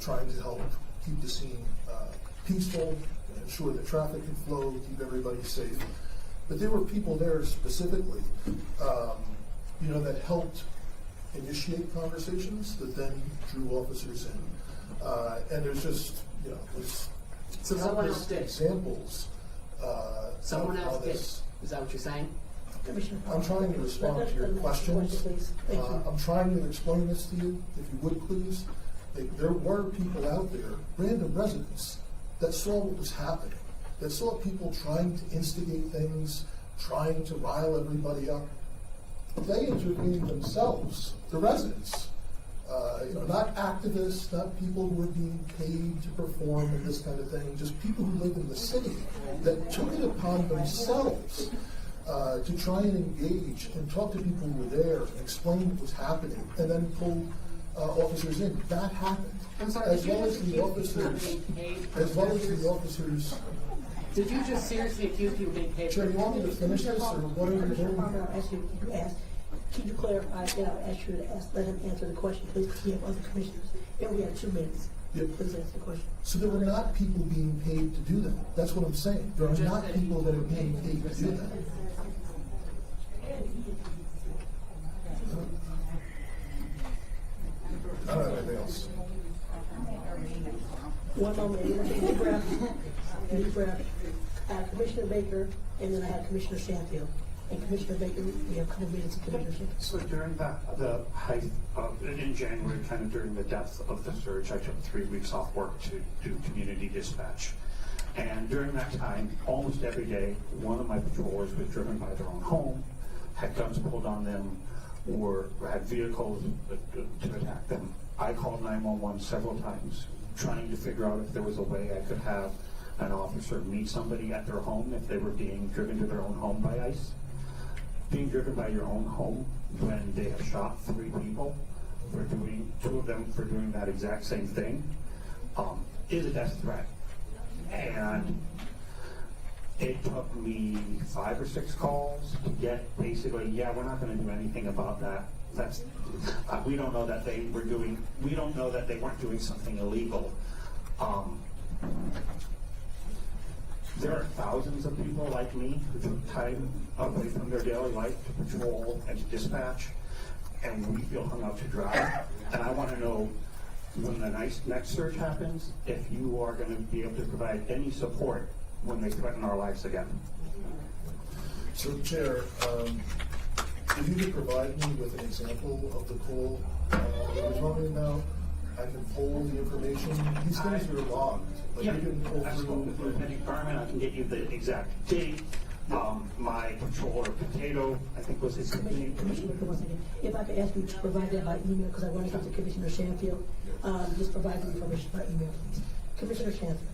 trying to help keep the scene peaceful, and ensure that traffic can flow, keep everybody safe. But there were people there specifically, that helped initiate conversations that then drew officers in. And there's just, there's So someone else did. examples. Someone of else how did. this. Is that what you're saying? I'm trying to respond to your questions. I'm trying to explain this to you, if you would please. There were people out there, random residents, that saw what was happening, that saw people trying to instigate things, trying to rile everybody up. They intervened themselves, the residents. Not activists, not people who were being paid to perform and this kind of thing, just people who live in the city that took it upon themselves to try and engage and talk to people who were there and explain what was happening, and then pull officers in. That happened. I'm sorry, As well as the officers. Did you just seriously accuse people of being paid? Chair, you want me to finish this, or what are you Commissioner doing? Palmer, I'll ask you to ask. Can you clarify, then I'll ask you to let him answer the question, please, because we have other commissioners. And we have 2 minutes. Yep. Please answer the question. So there were not people being paid to do that. That's what I'm saying. There are not people that are being paid to do that. I don't have anything else. One moment, deep breath. Deep breath. I have Commissioner Baker, and then I have Commissioner Shanfield. And Commissioner Baker, we have a couple minutes of Commissioner Shanfield. So during the height of, in January, kind of during the depth of the surge, I took 3 weeks off work to do community dispatch. And during that time, almost every day, one of my patrollers was driven by their own home, had guns pulled on them, or had vehicles to attack them. I called 911 several times, trying to figure out if there was a way I could have an officer meet somebody at their home if they were being driven to their own home by ICE. being driven by your own home when they have shot 3 people for doing, 2 of them for doing that exact same thing, is a death threat. And it took me 5 or 6 calls to get basically, yeah, we're not going to do anything about that. That's we don't know that they were doing. We don't know that they weren't doing something illegal. There are thousands of people like me who took time away from their daily life to patrol and to dispatch, and we feel hung out to dry. And I want to know when the next surge happens, if you are going to be able to provide any support when they threaten our lives again. So, Chair, if you could provide me with an example of the call that we're talking about, I can pull the information. These things are logged. Like Yeah, you can pull I spoke with Lieutenant Garman. I can get you the exact date. My patroller, Potato, I think was his name. Commissioner, for 1 second. If I could ask you to provide that by email, because I want to get to Commissioner Shanfield. Just provide the information by email, please. Commissioner Shanfield.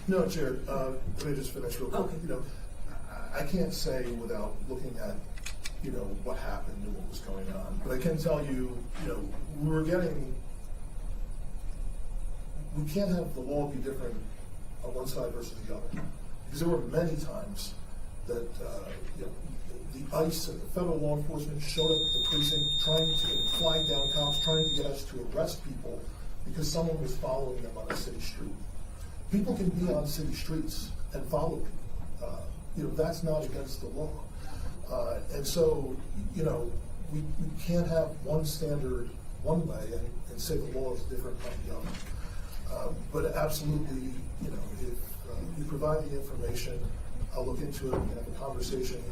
No, Chair, let me just finish real quick. Okay. You know, I can't say without looking at, you know, what happened and what was going on. But I can tell you, you know, we can't have the law be different on one side versus the other. Because there were many times that, you know, the ICE and the federal law enforcement showed up at the precinct trying to flag down cops, trying to get us to arrest people because someone was following them on a city street. People can be on city streets and follow people. You know, that's not against the law. And so, you know, we can't have one standard one way and say the law is different from the other. But absolutely, you know, if you provide the information, I'll look into it, we can have a conversation,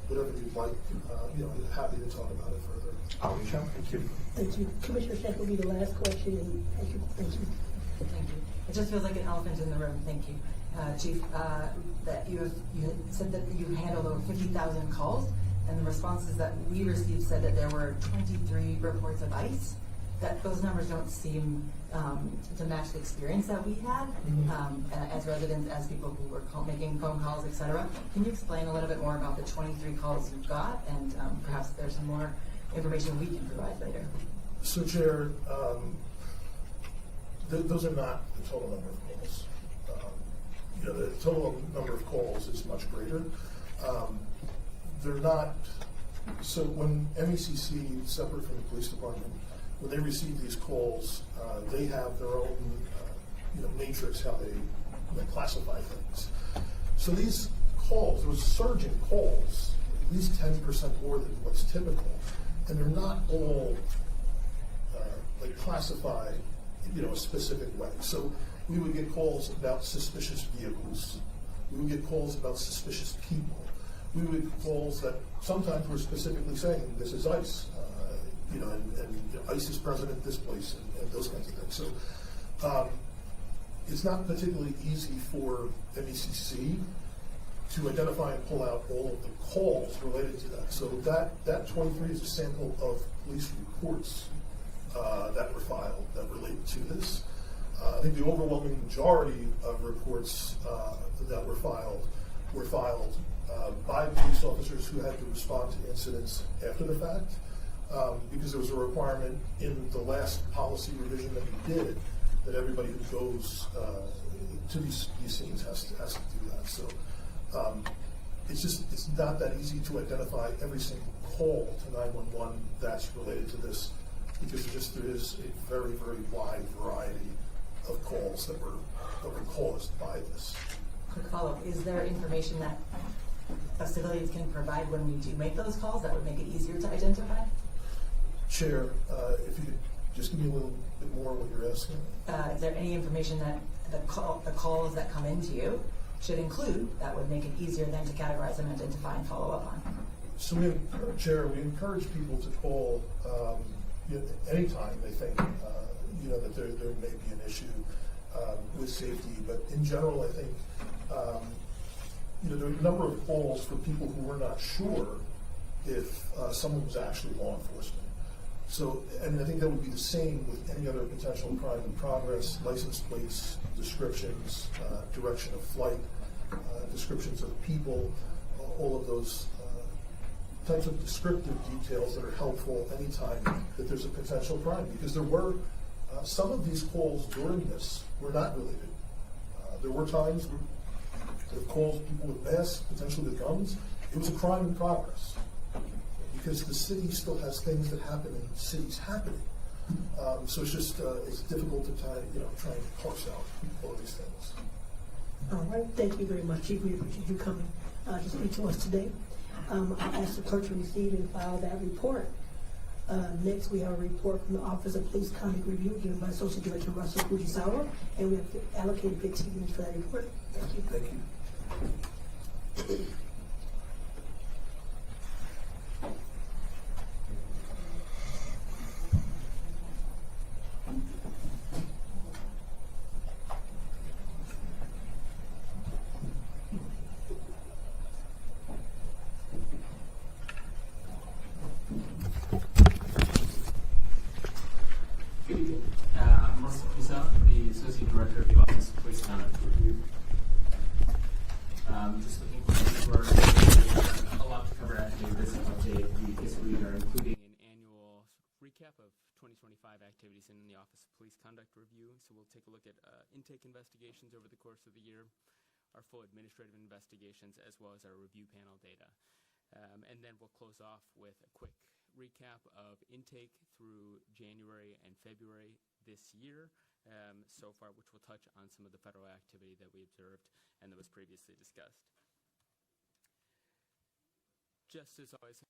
whatever you'd like. You know, I'm happy to talk about it further. I'll reach out. Thank you. Thank you. Commissioner Shanfield will be the last question, and thank you. Thank you. Thank you. It just feels like an elephant in the room. Thank you. Chief, that you said that you handled over 50,000 calls, and the responses that we received said that there were 23 reports of ICE. That those numbers don't seem to match the experience that we had as residents, as people who were making phone calls, etc. Can you explain a little bit more about the 23 calls you got, and perhaps there's some more information we can provide later? So, Chair, those are not the total number of calls. You know, the total number of calls is much greater. They're not, so when MECC, separate from the police department, when they receive these calls, they have their own, you know, matrix, how they classify things. So these calls, those surging calls, at least 10% more than what's typical, and they're not all like classified, you know, a specific way. So we would get calls about suspicious vehicles. We would get calls about suspicious people. We would get calls that sometimes were specifically saying, this is ICE, you know, and ICE is present at this place, and those kinds of things. So it's not particularly easy for MECC to identify and pull out all of the calls related to that. So that 23 is a sample of police reports that were filed that relate to this. I think the overwhelming majority of reports that were filed by police officers who had to respond to incidents after the fact, because there was a requirement in the last policy revision that we did that everybody who goes to these scenes has to do that. So it's not that easy to identify every single call to 911 that's related to this, because there is a very, very wide variety of calls that were caused by this. Quick follow-up, is there information that facilities can provide when we do make those calls that would make it easier to identify? Chair, if you could just give me a little bit more what you're asking. Is there any information that the calls that come into you should include that would make it easier then to categorize them, identify, and follow up on? So Chair, we encourage people to call anytime they think you know, that there may be an issue with safety. But in general, I think you know, there are a number of calls for people who were not sure if someone was actually law enforcement. So, and I think that would be the same with any other potential crime in progress, license plates, descriptions, direction of flight, descriptions of people. all of those types of descriptive details that are helpful anytime that there's a potential crime, because there were some of these calls during this were not related. There were times where there were calls, people with masks, potentially with guns. It was a crime in progress, because the city still has things that happen in cities happening. So it's just it's difficult to try and parse out all of these things. All right, thank you very much, Chief. We appreciate you coming to speak to us today. I'll ask the clerk to receive and file that report. Next, we have a report from the Office of Police Conduct Review given by Associate Director Russell Fujisawa, and we have allocated 15 minutes for that report. Thank you. Thank you. I'm Russell Fujisawa, the Associate Director of the Office of Police Conduct Review. Just looking for a lot to cover actually in this update. We basically are including an annual recap of 2025 activities in the Office of Police Conduct Review. So we'll take a look at intake investigations over the course of the year, our full administrative investigations, as well as our review panel data. And then we'll close off with a quick recap of intake through January and February this year so far, which will touch on some of the federal activity that we observed and that was previously discussed. Just as always,